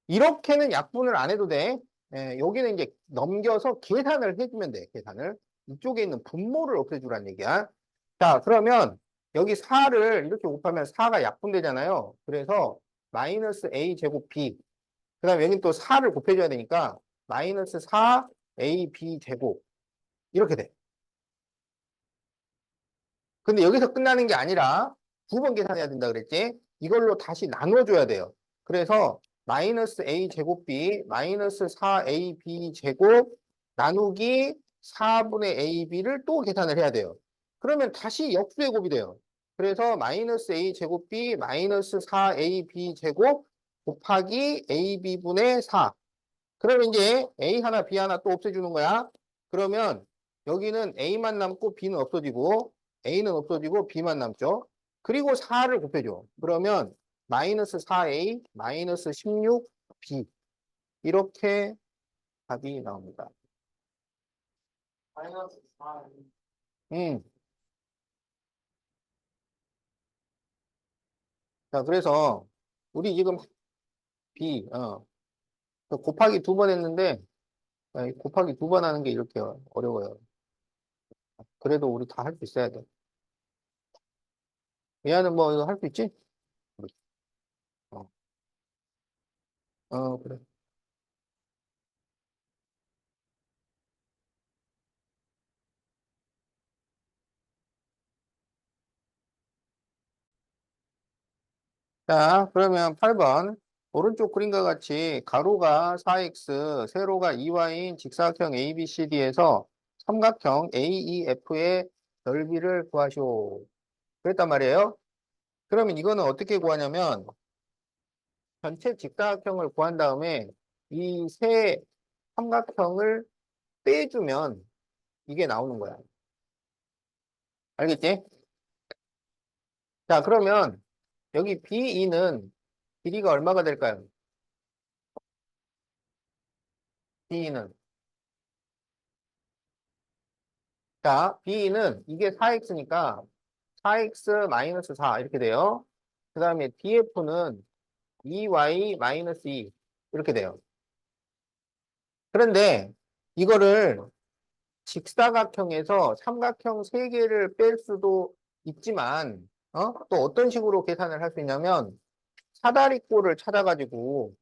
이렇게는 약분을 안 해도 돼. 여기는 이제 넘겨서 계산을 해주면 돼. 계산을. 이쪽에 있는 분모를 없애주란 얘기야. 자, 그러면 여기 4를 이렇게 곱하면 4가 약분되잖아요. 그래서 마이너스 A 제곱 B. 그 다음에 여기 또 4를 곱해줘야 되니까 마이너스 4 A B 제곱. 이렇게 돼. 근데 여기서 끝나는 게 아니라 두 번 계산해야 된다 그랬지? 이걸로 다시 나눠줘야 돼요. 그래서 마이너스 a 제곱 b 마이너스 4ab 제곱 나누기 4분의 ab를 또 계산을 해야 돼요. 그러면 다시 역수의 곱이 돼요. 그래서 마이너스 a 제곱 b 마이너스 4ab 제곱 곱하기 ab분의 4. 그러면 이제 a 하나 b 하나 또 없애주는 거야. 그러면 여기는 a만 남고 b는 없어지고 a는 없어지고 b만 남죠. 그리고 4를 곱해줘. 그러면 마이너스 4a 마이너스 16b 이렇게 답이 나옵니다. 마이너스 4. 음. 자, 그래서 우리 지금 b 곱하기 두 번 했는데 곱하기 두 번 하는 게 이렇게 어려워요. 그래도 우리 다 할 수 있어야 돼. 얘는 뭐 이거 할 수 있지? 어, 그래. 자, 그러면 8번. 오른쪽 그림과 같이 가로가 4x, 세로가 2y인 직사각형 ABCD에서 삼각형 AEF의 넓이를 구하시오. 그랬단 말이에요. 그러면 이거는 어떻게 구하냐면 전체 직사각형을 구한 다음에 이 세 삼각형을 빼주면 이게 나오는 거야. 알겠지? 자, 그러면 여기 BE는 길이가 얼마가 될까요? BE는 자, B는 이게 4x니까 4x 마이너스 4 이렇게 돼요. 그 다음에 DF는 2y 마이너스 2 이렇게 돼요. 그런데 이거를 직사각형에서 삼각형 세개를 뺄 수도 있지만, 또 어떤 식으로 계산을 할 수 있냐면, 사다리꼴을 찾아가지고,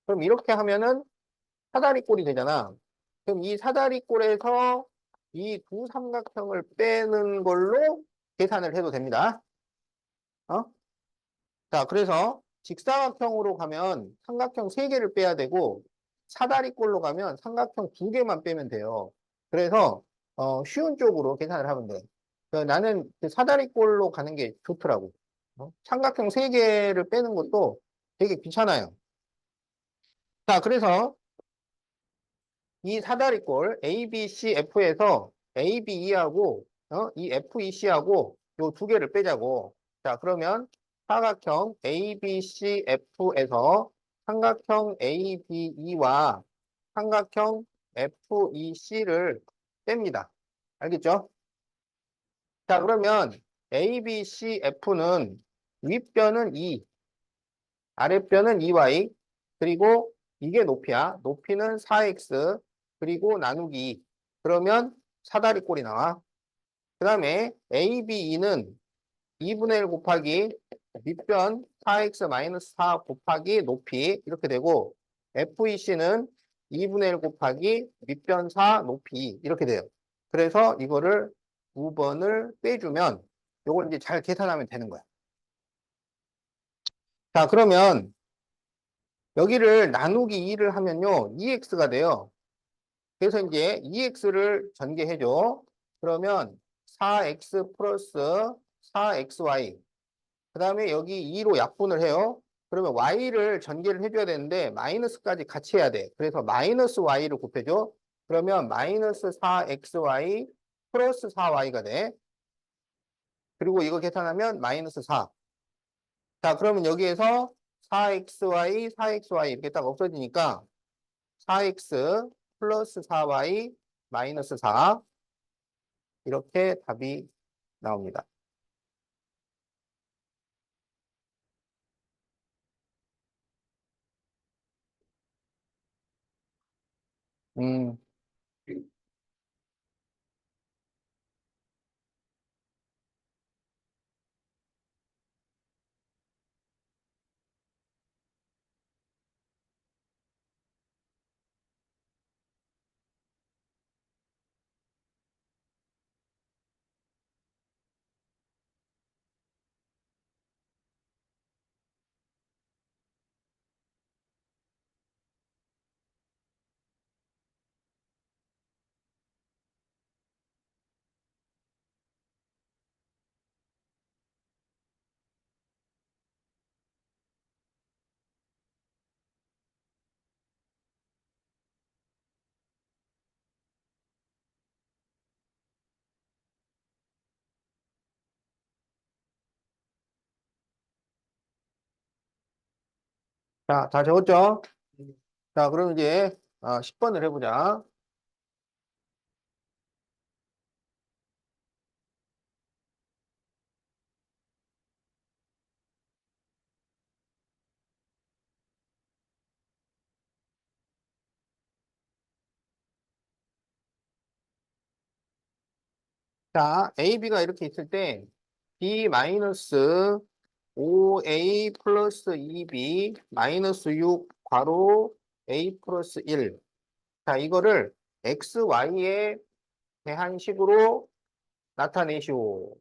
그럼 이렇게 하면은 사다리꼴이 되잖아. 그럼 이 사다리꼴에서 이 두 삼각형을 빼는 걸로 계산을 해도 됩니다. 어? 자, 그래서 직사각형으로 가면 삼각형 세개를 빼야 되고, 사다리꼴로 가면 삼각형 두개만 빼면 돼요. 그래서, 쉬운 쪽으로 계산을 하면 돼. 나는 그 사다리꼴로 가는 게 좋더라고. 삼각형 세개를 빼는 것도 되게 귀찮아요. 자, 그래서 이 사다리꼴 ABCF에서 ABE하고 이 FEC하고 요 두 개를 빼자고. 자, 그러면 사각형 ABCF에서 삼각형 ABE와 삼각형 FEC를 뺍니다. 알겠죠? 자, 그러면 ABCF는 윗변은 2, 아랫변은 2y, 그리고 이게 높이야. 높이는 4x, 그리고 나누기. 그러면 사다리꼴이 나와. 그 다음에 ABE는 2분의 1 곱하기 밑변 4x 마이너스 4 곱하기 높이 이렇게 되고 FEC는 2분의 1 곱하기 밑변 4 높이 이렇게 돼요. 그래서 이거를 9번을 빼주면 이걸 이제 잘 계산하면 되는 거야. 자, 그러면 여기를 나누기 2를 하면요. 2x가 돼요. 그래서 이제 2x를 전개해줘. 그러면 4x 플러스 4xy. 그 다음에 여기 2로 약분을 해요. 그러면 y를 전개를 해줘야 되는데 마이너스까지 같이 해야 돼. 그래서 마이너스 y를 곱해줘. 그러면 마이너스 4xy 플러스 4y가 돼. 그리고 이거 계산하면 마이너스 4. 자, 그러면 여기에서 4xy, 4xy 이렇게 딱 없어지니까 4x 플러스 4y 마이너스 4 이렇게 답이 나옵니다. 음, 자, 다 적었죠? 자, 그럼 이제 10번을 해보자. 자, AB가 이렇게 있을 때 B 마이너스 5A 플러스 2B 마이너스 6 괄호 A 플러스 1. 자, 이거를 XY에 대한 식으로 나타내시오.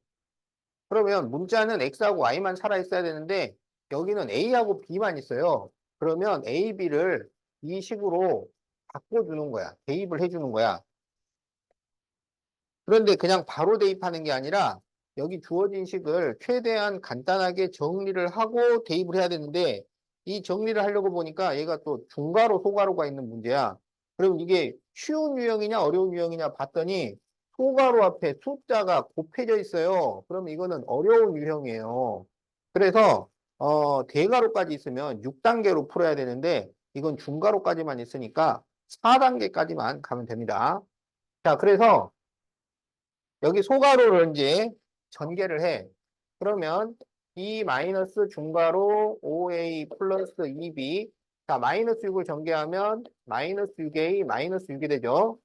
그러면 문자는 X하고 Y만 살아있어야 되는데 여기는 A하고 B만 있어요. 그러면 A, B를 이 식으로 바꿔주는 거야. 대입을 해주는 거야. 그런데 그냥 바로 대입하는 게 아니라 여기 주어진 식을 최대한 간단하게 정리를 하고 대입을 해야 되는데 이 정리를 하려고 보니까 얘가 또 중괄호, 소괄호가 있는 문제야. 그럼 이게 쉬운 유형이냐 어려운 유형이냐 봤더니 소괄호 앞에 숫자가 곱해져 있어요. 그럼 이거는 어려운 유형이에요. 그래서 대괄호까지 있으면 6단계로 풀어야 되는데 이건 중괄호까지만 있으니까 4단계까지만 가면 됩니다. 자, 그래서 여기 소괄호를 이제 전개를 해. 그러면 B 마이너스 중괄호 5A 플러스 2B. 자, 마이너스 6을 전개하면 마이너스 6A 마이너스 6이 되죠.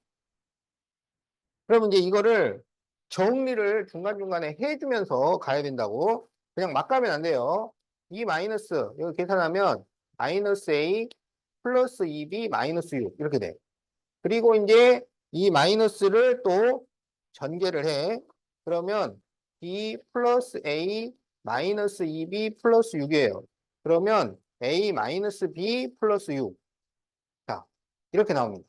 그러면 이제 이거를 정리를 중간중간에 해주면서 가야 된다고. 그냥 막 가면 안 돼요. 이 마이너스, 여기 계산하면 마이너스 A 플러스 2B 마이너스 6 이렇게 돼. 그리고 이제 이 마이너스를 또 전개를 해. 그러면 B 플러스 A 마이너스 2B 플러스 6이에요. 그러면 A 마이너스 B 플러스 6. 자, 이렇게 나옵니다.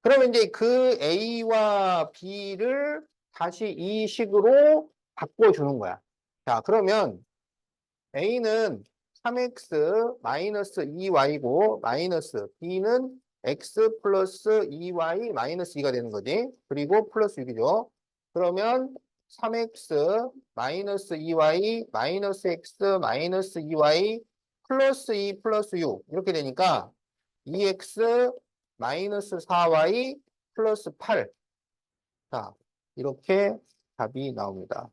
그러면 이제 그 A와 B를 다시 이 식으로 바꿔주는 거야. 자, 그러면 A는 3x 마이너스 2y고 마이너스 B는 x 플러스 2y 마이너스 2가 되는 거지. 그리고 플러스 6이죠. 그러면 3x 마이너스 2y 마이너스 x 마이너스 2y 플러스 2 플러스 6 이렇게 되니까 2x 마이너스 4y 플러스 8. 자, 이렇게 답이 나옵니다.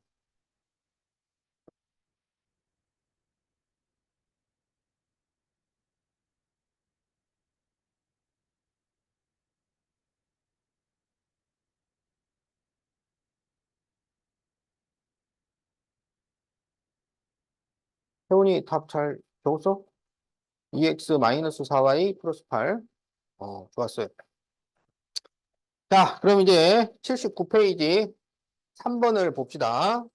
태훈이 답 잘 적었어? 2x 마이너스 4y 플러스 8. 좋았어요. 자, 그럼 이제 79페이지 3번을 봅시다.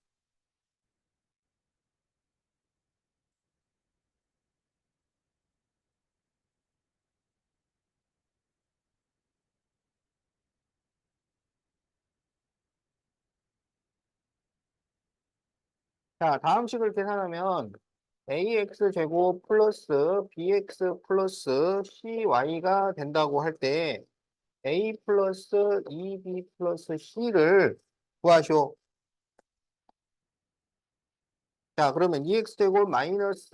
자, 다음 식을 계산하면 ax 제곱 플러스 bx 플러스 cy가 된다고 할 때 a 플러스 2b 플러스 c를 구하시오. 자, 그러면 2x 제곱 마이너스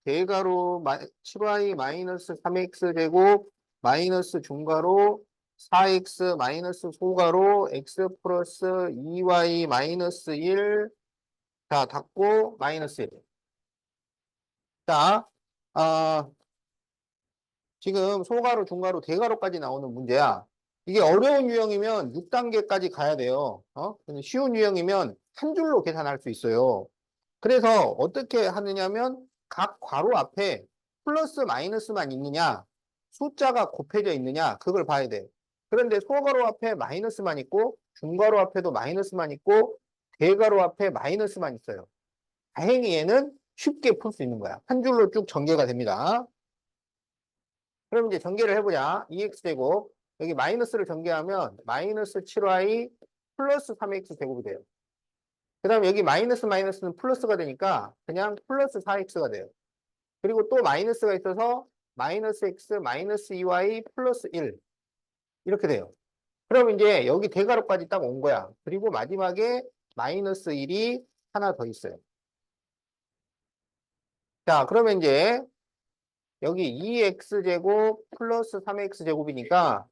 대가로 7y 마이너스 3x 제곱 마이너스 중가로 4x 마이너스 소가로 x 플러스 2y 마이너스 1. 자, 닫고 마이너스 1. 자, 아, 지금 소가로 중가로 대가로까지 나오는 문제야. 이게 어려운 유형이면 6단계까지 가야 돼요. 근데 쉬운 유형이면 한 줄로 계산할 수 있어요. 그래서 어떻게 하느냐면 각 괄호 앞에 플러스 마이너스만 있느냐, 숫자가 곱해져 있느냐, 그걸 봐야 돼. 그런데 소괄호 앞에 마이너스만 있고, 중괄호 앞에도 마이너스만 있고, 대괄호 앞에 마이너스만 있어요. 다행히 얘는 쉽게 풀 수 있는 거야. 한 줄로 쭉 전개가 됩니다. 그럼 이제 전개를 해보자. 2x제곱. 여기 마이너스를 전개하면 마이너스 7y 플러스 3x 제곱이 돼요. 그 다음에 여기 마이너스 마이너스는 플러스가 되니까 그냥 플러스 4x가 돼요. 그리고 또 마이너스가 있어서 마이너스 x 마이너스 2y 플러스 1 이렇게 돼요. 그럼 이제 여기 대괄호까지 딱 온 거야. 그리고 마지막에 마이너스 1이 하나 더 있어요. 자, 그러면 이제 여기 2x제곱 플러스 3x제곱이니까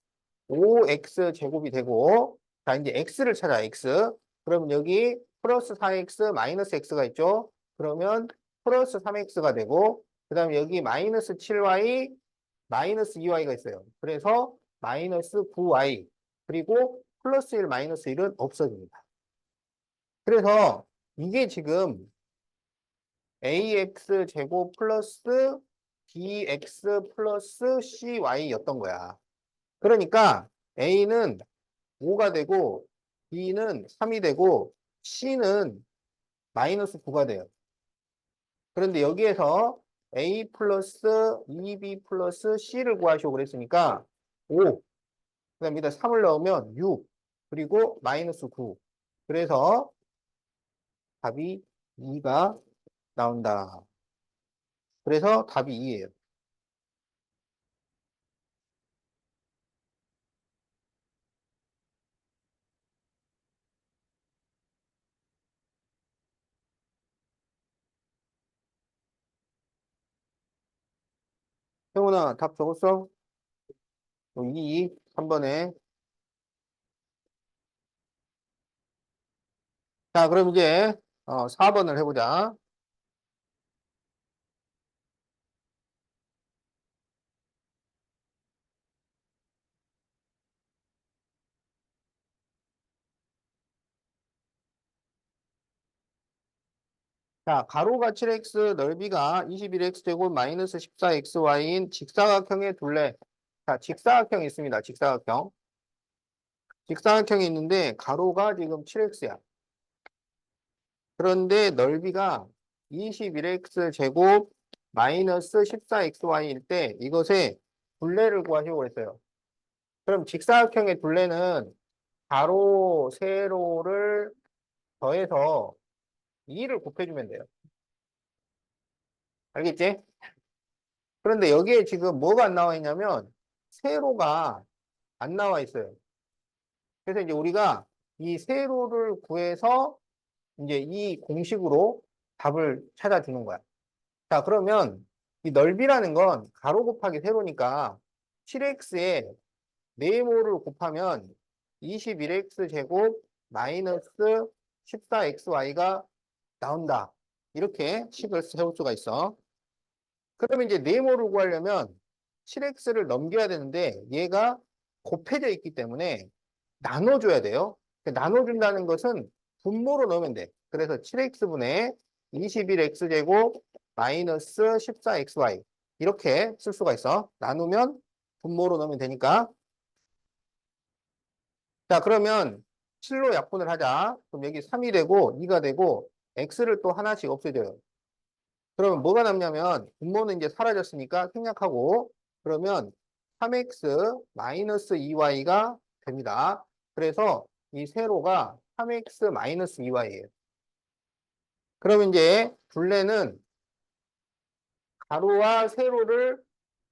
5x제곱이 되고, 자, 이제 x를 찾아, x. 그러면 여기 플러스 4x 마이너스 x가 있죠? 그러면 플러스 3x가 되고, 그 다음에 여기 마이너스 7y 마이너스 2y가 있어요. 그래서 마이너스 9y. 그리고 플러스 1 마이너스 1은 없어집니다. 그래서 이게 지금 ax 제곱 플러스 bx 플러스 cy였던 거야. 그러니까 a는 5가 되고 b는 3이 되고 c는 마이너스 9가 돼요. 그런데 여기에서 a 플러스 2b 플러스 c를 구하시오 그랬으니까 5, 그다음 여기다 3을 넣으면 6, 그리고 마이너스 9. 그래서 답이 2가 나온다. 그래서 답이 2예요. 형훈아, 답 적었어? 2, 3번에. 자, 그럼 이제 4번을 해보자. 자, 가로가 7x, 넓이가 21x 제곱 마이너스 14xy인 직사각형의 둘레. 자, 직사각형이 있습니다. 직사각형. 직사각형이 있는데 가로가 지금 7x야. 그런데 넓이가 21x 제곱 마이너스 14xy일 때 이것의 둘레를 구하시고 그랬어요. 그럼 직사각형의 둘레는 가로, 세로를 더해서 2를 곱해주면 돼요. 알겠지? 그런데 여기에 지금 뭐가 안 나와 있냐면 세로가 안 나와 있어요. 그래서 이제 우리가 이 세로를 구해서 이제 이 공식으로 답을 찾아주는 거야. 자, 그러면 이 넓이라는 건 가로 곱하기 세로니까 7x에 네모를 곱하면 21x 제곱 마이너스 14xy가 나온다. 이렇게 식을 세울 수가 있어. 그러면 이제 네모를 구하려면 7x를 넘겨야 되는데 얘가 곱해져 있기 때문에 나눠줘야 돼요. 나눠준다는 것은 분모로 넣으면 돼. 그래서 7x분의 21x제곱 마이너스 14xy 이렇게 쓸 수가 있어. 나누면 분모로 넣으면 되니까. 자, 그러면 7로 약분을 하자. 그럼 여기 3이 되고 2가 되고 x를 또 하나씩 없애줘요. 그러면 뭐가 남냐면 분모는 이제 사라졌으니까 생략하고 그러면 3x 마이너스 2y가 됩니다. 그래서 이 세로가 3x 마이너스 2y예요. 그러면 이제 둘레는 가로와 세로를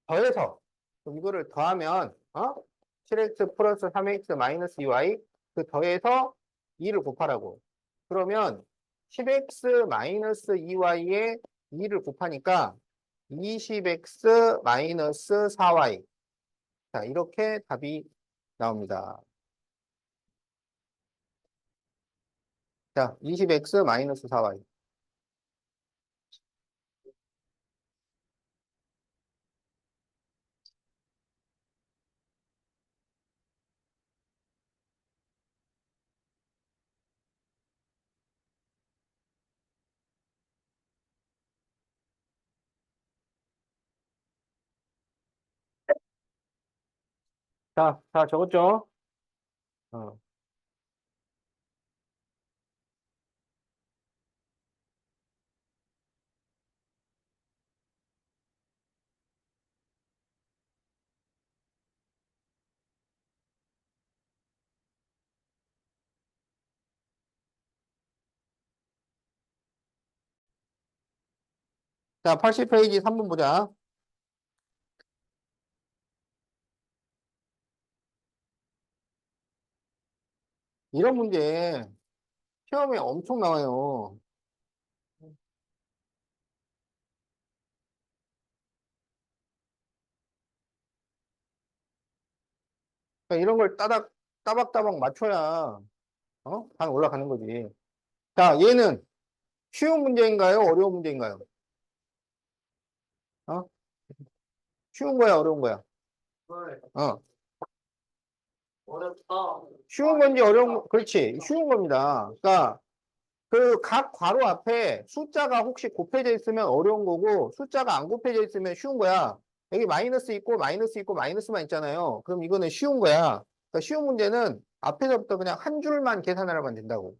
더해서 그럼 이거를 더하면 7x 플러스 3x 마이너스 2y 그 더해서 2를 곱하라고. 그러면 10x 마이너스 2y에 2를 곱하니까 20x 마이너스 4y. 자, 이렇게 답이 나옵니다. 자, 20x 마이너스 4y. 자, 다 적었죠? 어. 자, 80페이지 3번 보자. 이런 문제 시험에 엄청 나와요. 그러니까 이런 걸 따박따박 맞춰야 반 올라가는 거지. 자, 얘는 쉬운 문제인가요? 어려운 문제인가요? 어? 쉬운 거야, 어려운 거야? 어. 어렵다. 쉬운 건지 어려운 거, 그렇지. 쉬운 겁니다. 그러니까 그 각 괄호 앞에 숫자가 혹시 곱해져 있으면 어려운 거고 숫자가 안 곱해져 있으면 쉬운 거야. 여기 마이너스 있고 마이너스 있고 마이너스만 있잖아요. 그럼 이거는 쉬운 거야. 그러니까 쉬운 문제는 앞에서부터 그냥 한 줄만 계산하라면 된다고.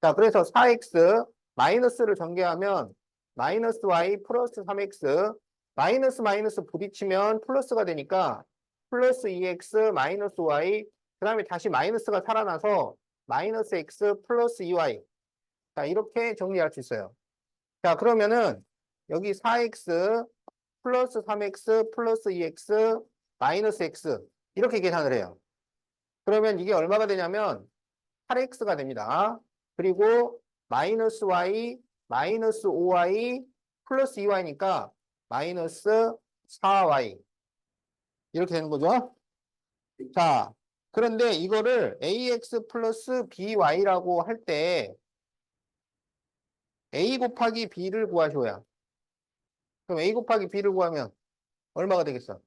자, 그래서 4x 마이너스를 전개하면 마이너스 y 플러스 3x 마이너스 마이너스 부딪히면 플러스가 되니까 플러스 2x 마이너스 y 그 다음에 다시 마이너스가 살아나서 마이너스 x 플러스 2y 자, 이렇게 정리할 수 있어요. 자, 그러면은 여기 4x 플러스 3x 플러스 2x 마이너스 x 이렇게 계산을 해요. 그러면 이게 얼마가 되냐면 8x가 됩니다. 그리고 마이너스 y 마이너스 5y 플러스 2y니까 마이너스 4y 이렇게 되는 거죠. 자, 그런데 이거를 ax 플러스 by라고 할 때 a 곱하기 b를 구하셔야 그럼 A 곱하기 B를 구하면 얼마가 되겠어?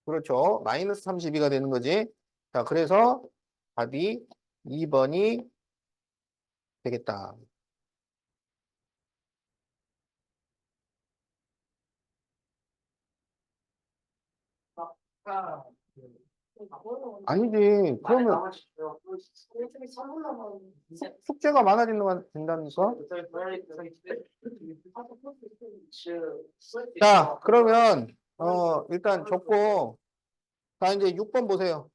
그렇죠. 마이너스 32가 되는 거지. 자, 그래서 답이 2번이 되겠다. 아니지. 그러면 숙제가 많아지는 된다니까? 자, 그러면, 일단 적고, 자, 이제 6번 보세요.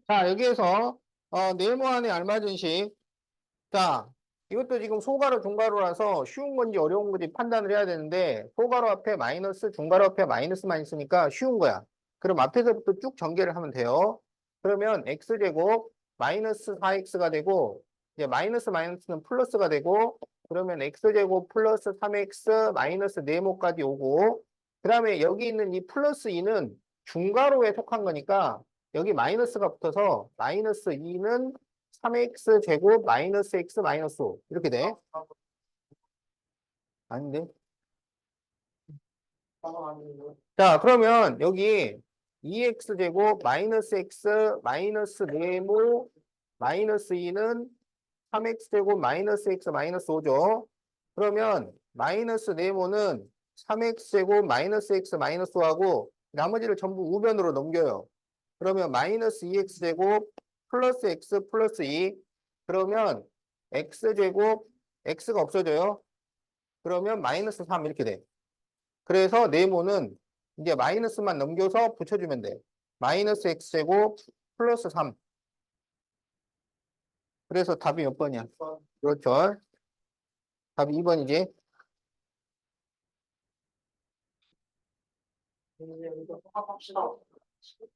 자, 여기에서, 네모안에 알맞은 식. 자, 이것도 지금 소가로 중가로라서 쉬운 건지 어려운 건지 판단을 해야 되는데, 소가로 앞에 마이너스, 중가로 앞에 마이너스만 있으니까 쉬운 거야. 그럼 앞에서부터 쭉 전개를 하면 돼요. 그러면 x제곱 마이너스 4x가 되고, 이제 마이너스 마이너스는 플러스가 되고, 그러면 x제곱 플러스 3x 마이너스 네모까지 오고, 그 다음에 여기 있는 이 플러스 2는 중가로에 속한 거니까, 여기 마이너스가 붙어서 마이너스 2는 3x 제곱 마이너스 x 마이너스 5 이렇게 돼. 아닌데? 자, 그러면 여기 2x 제곱 마이너스 x 마이너스 네모 마이너스 2는 3x 제곱 마이너스 x 마이너스 5죠. 그러면 마이너스 네모는 3x 제곱 마이너스 x 마이너스 5하고 나머지를 전부 우변으로 넘겨요. 그러면 마이너스 2x 제곱 플러스 x 플러스 2 그러면 x 제곱 x가 없어져요. 그러면 마이너스 3 이렇게 돼. 그래서 네모는 이제 마이너스만 넘겨서 붙여주면 돼. 마이너스 x 제곱 플러스 3. 그래서 답이 몇 번이야? 그렇죠. 답이 2번이지.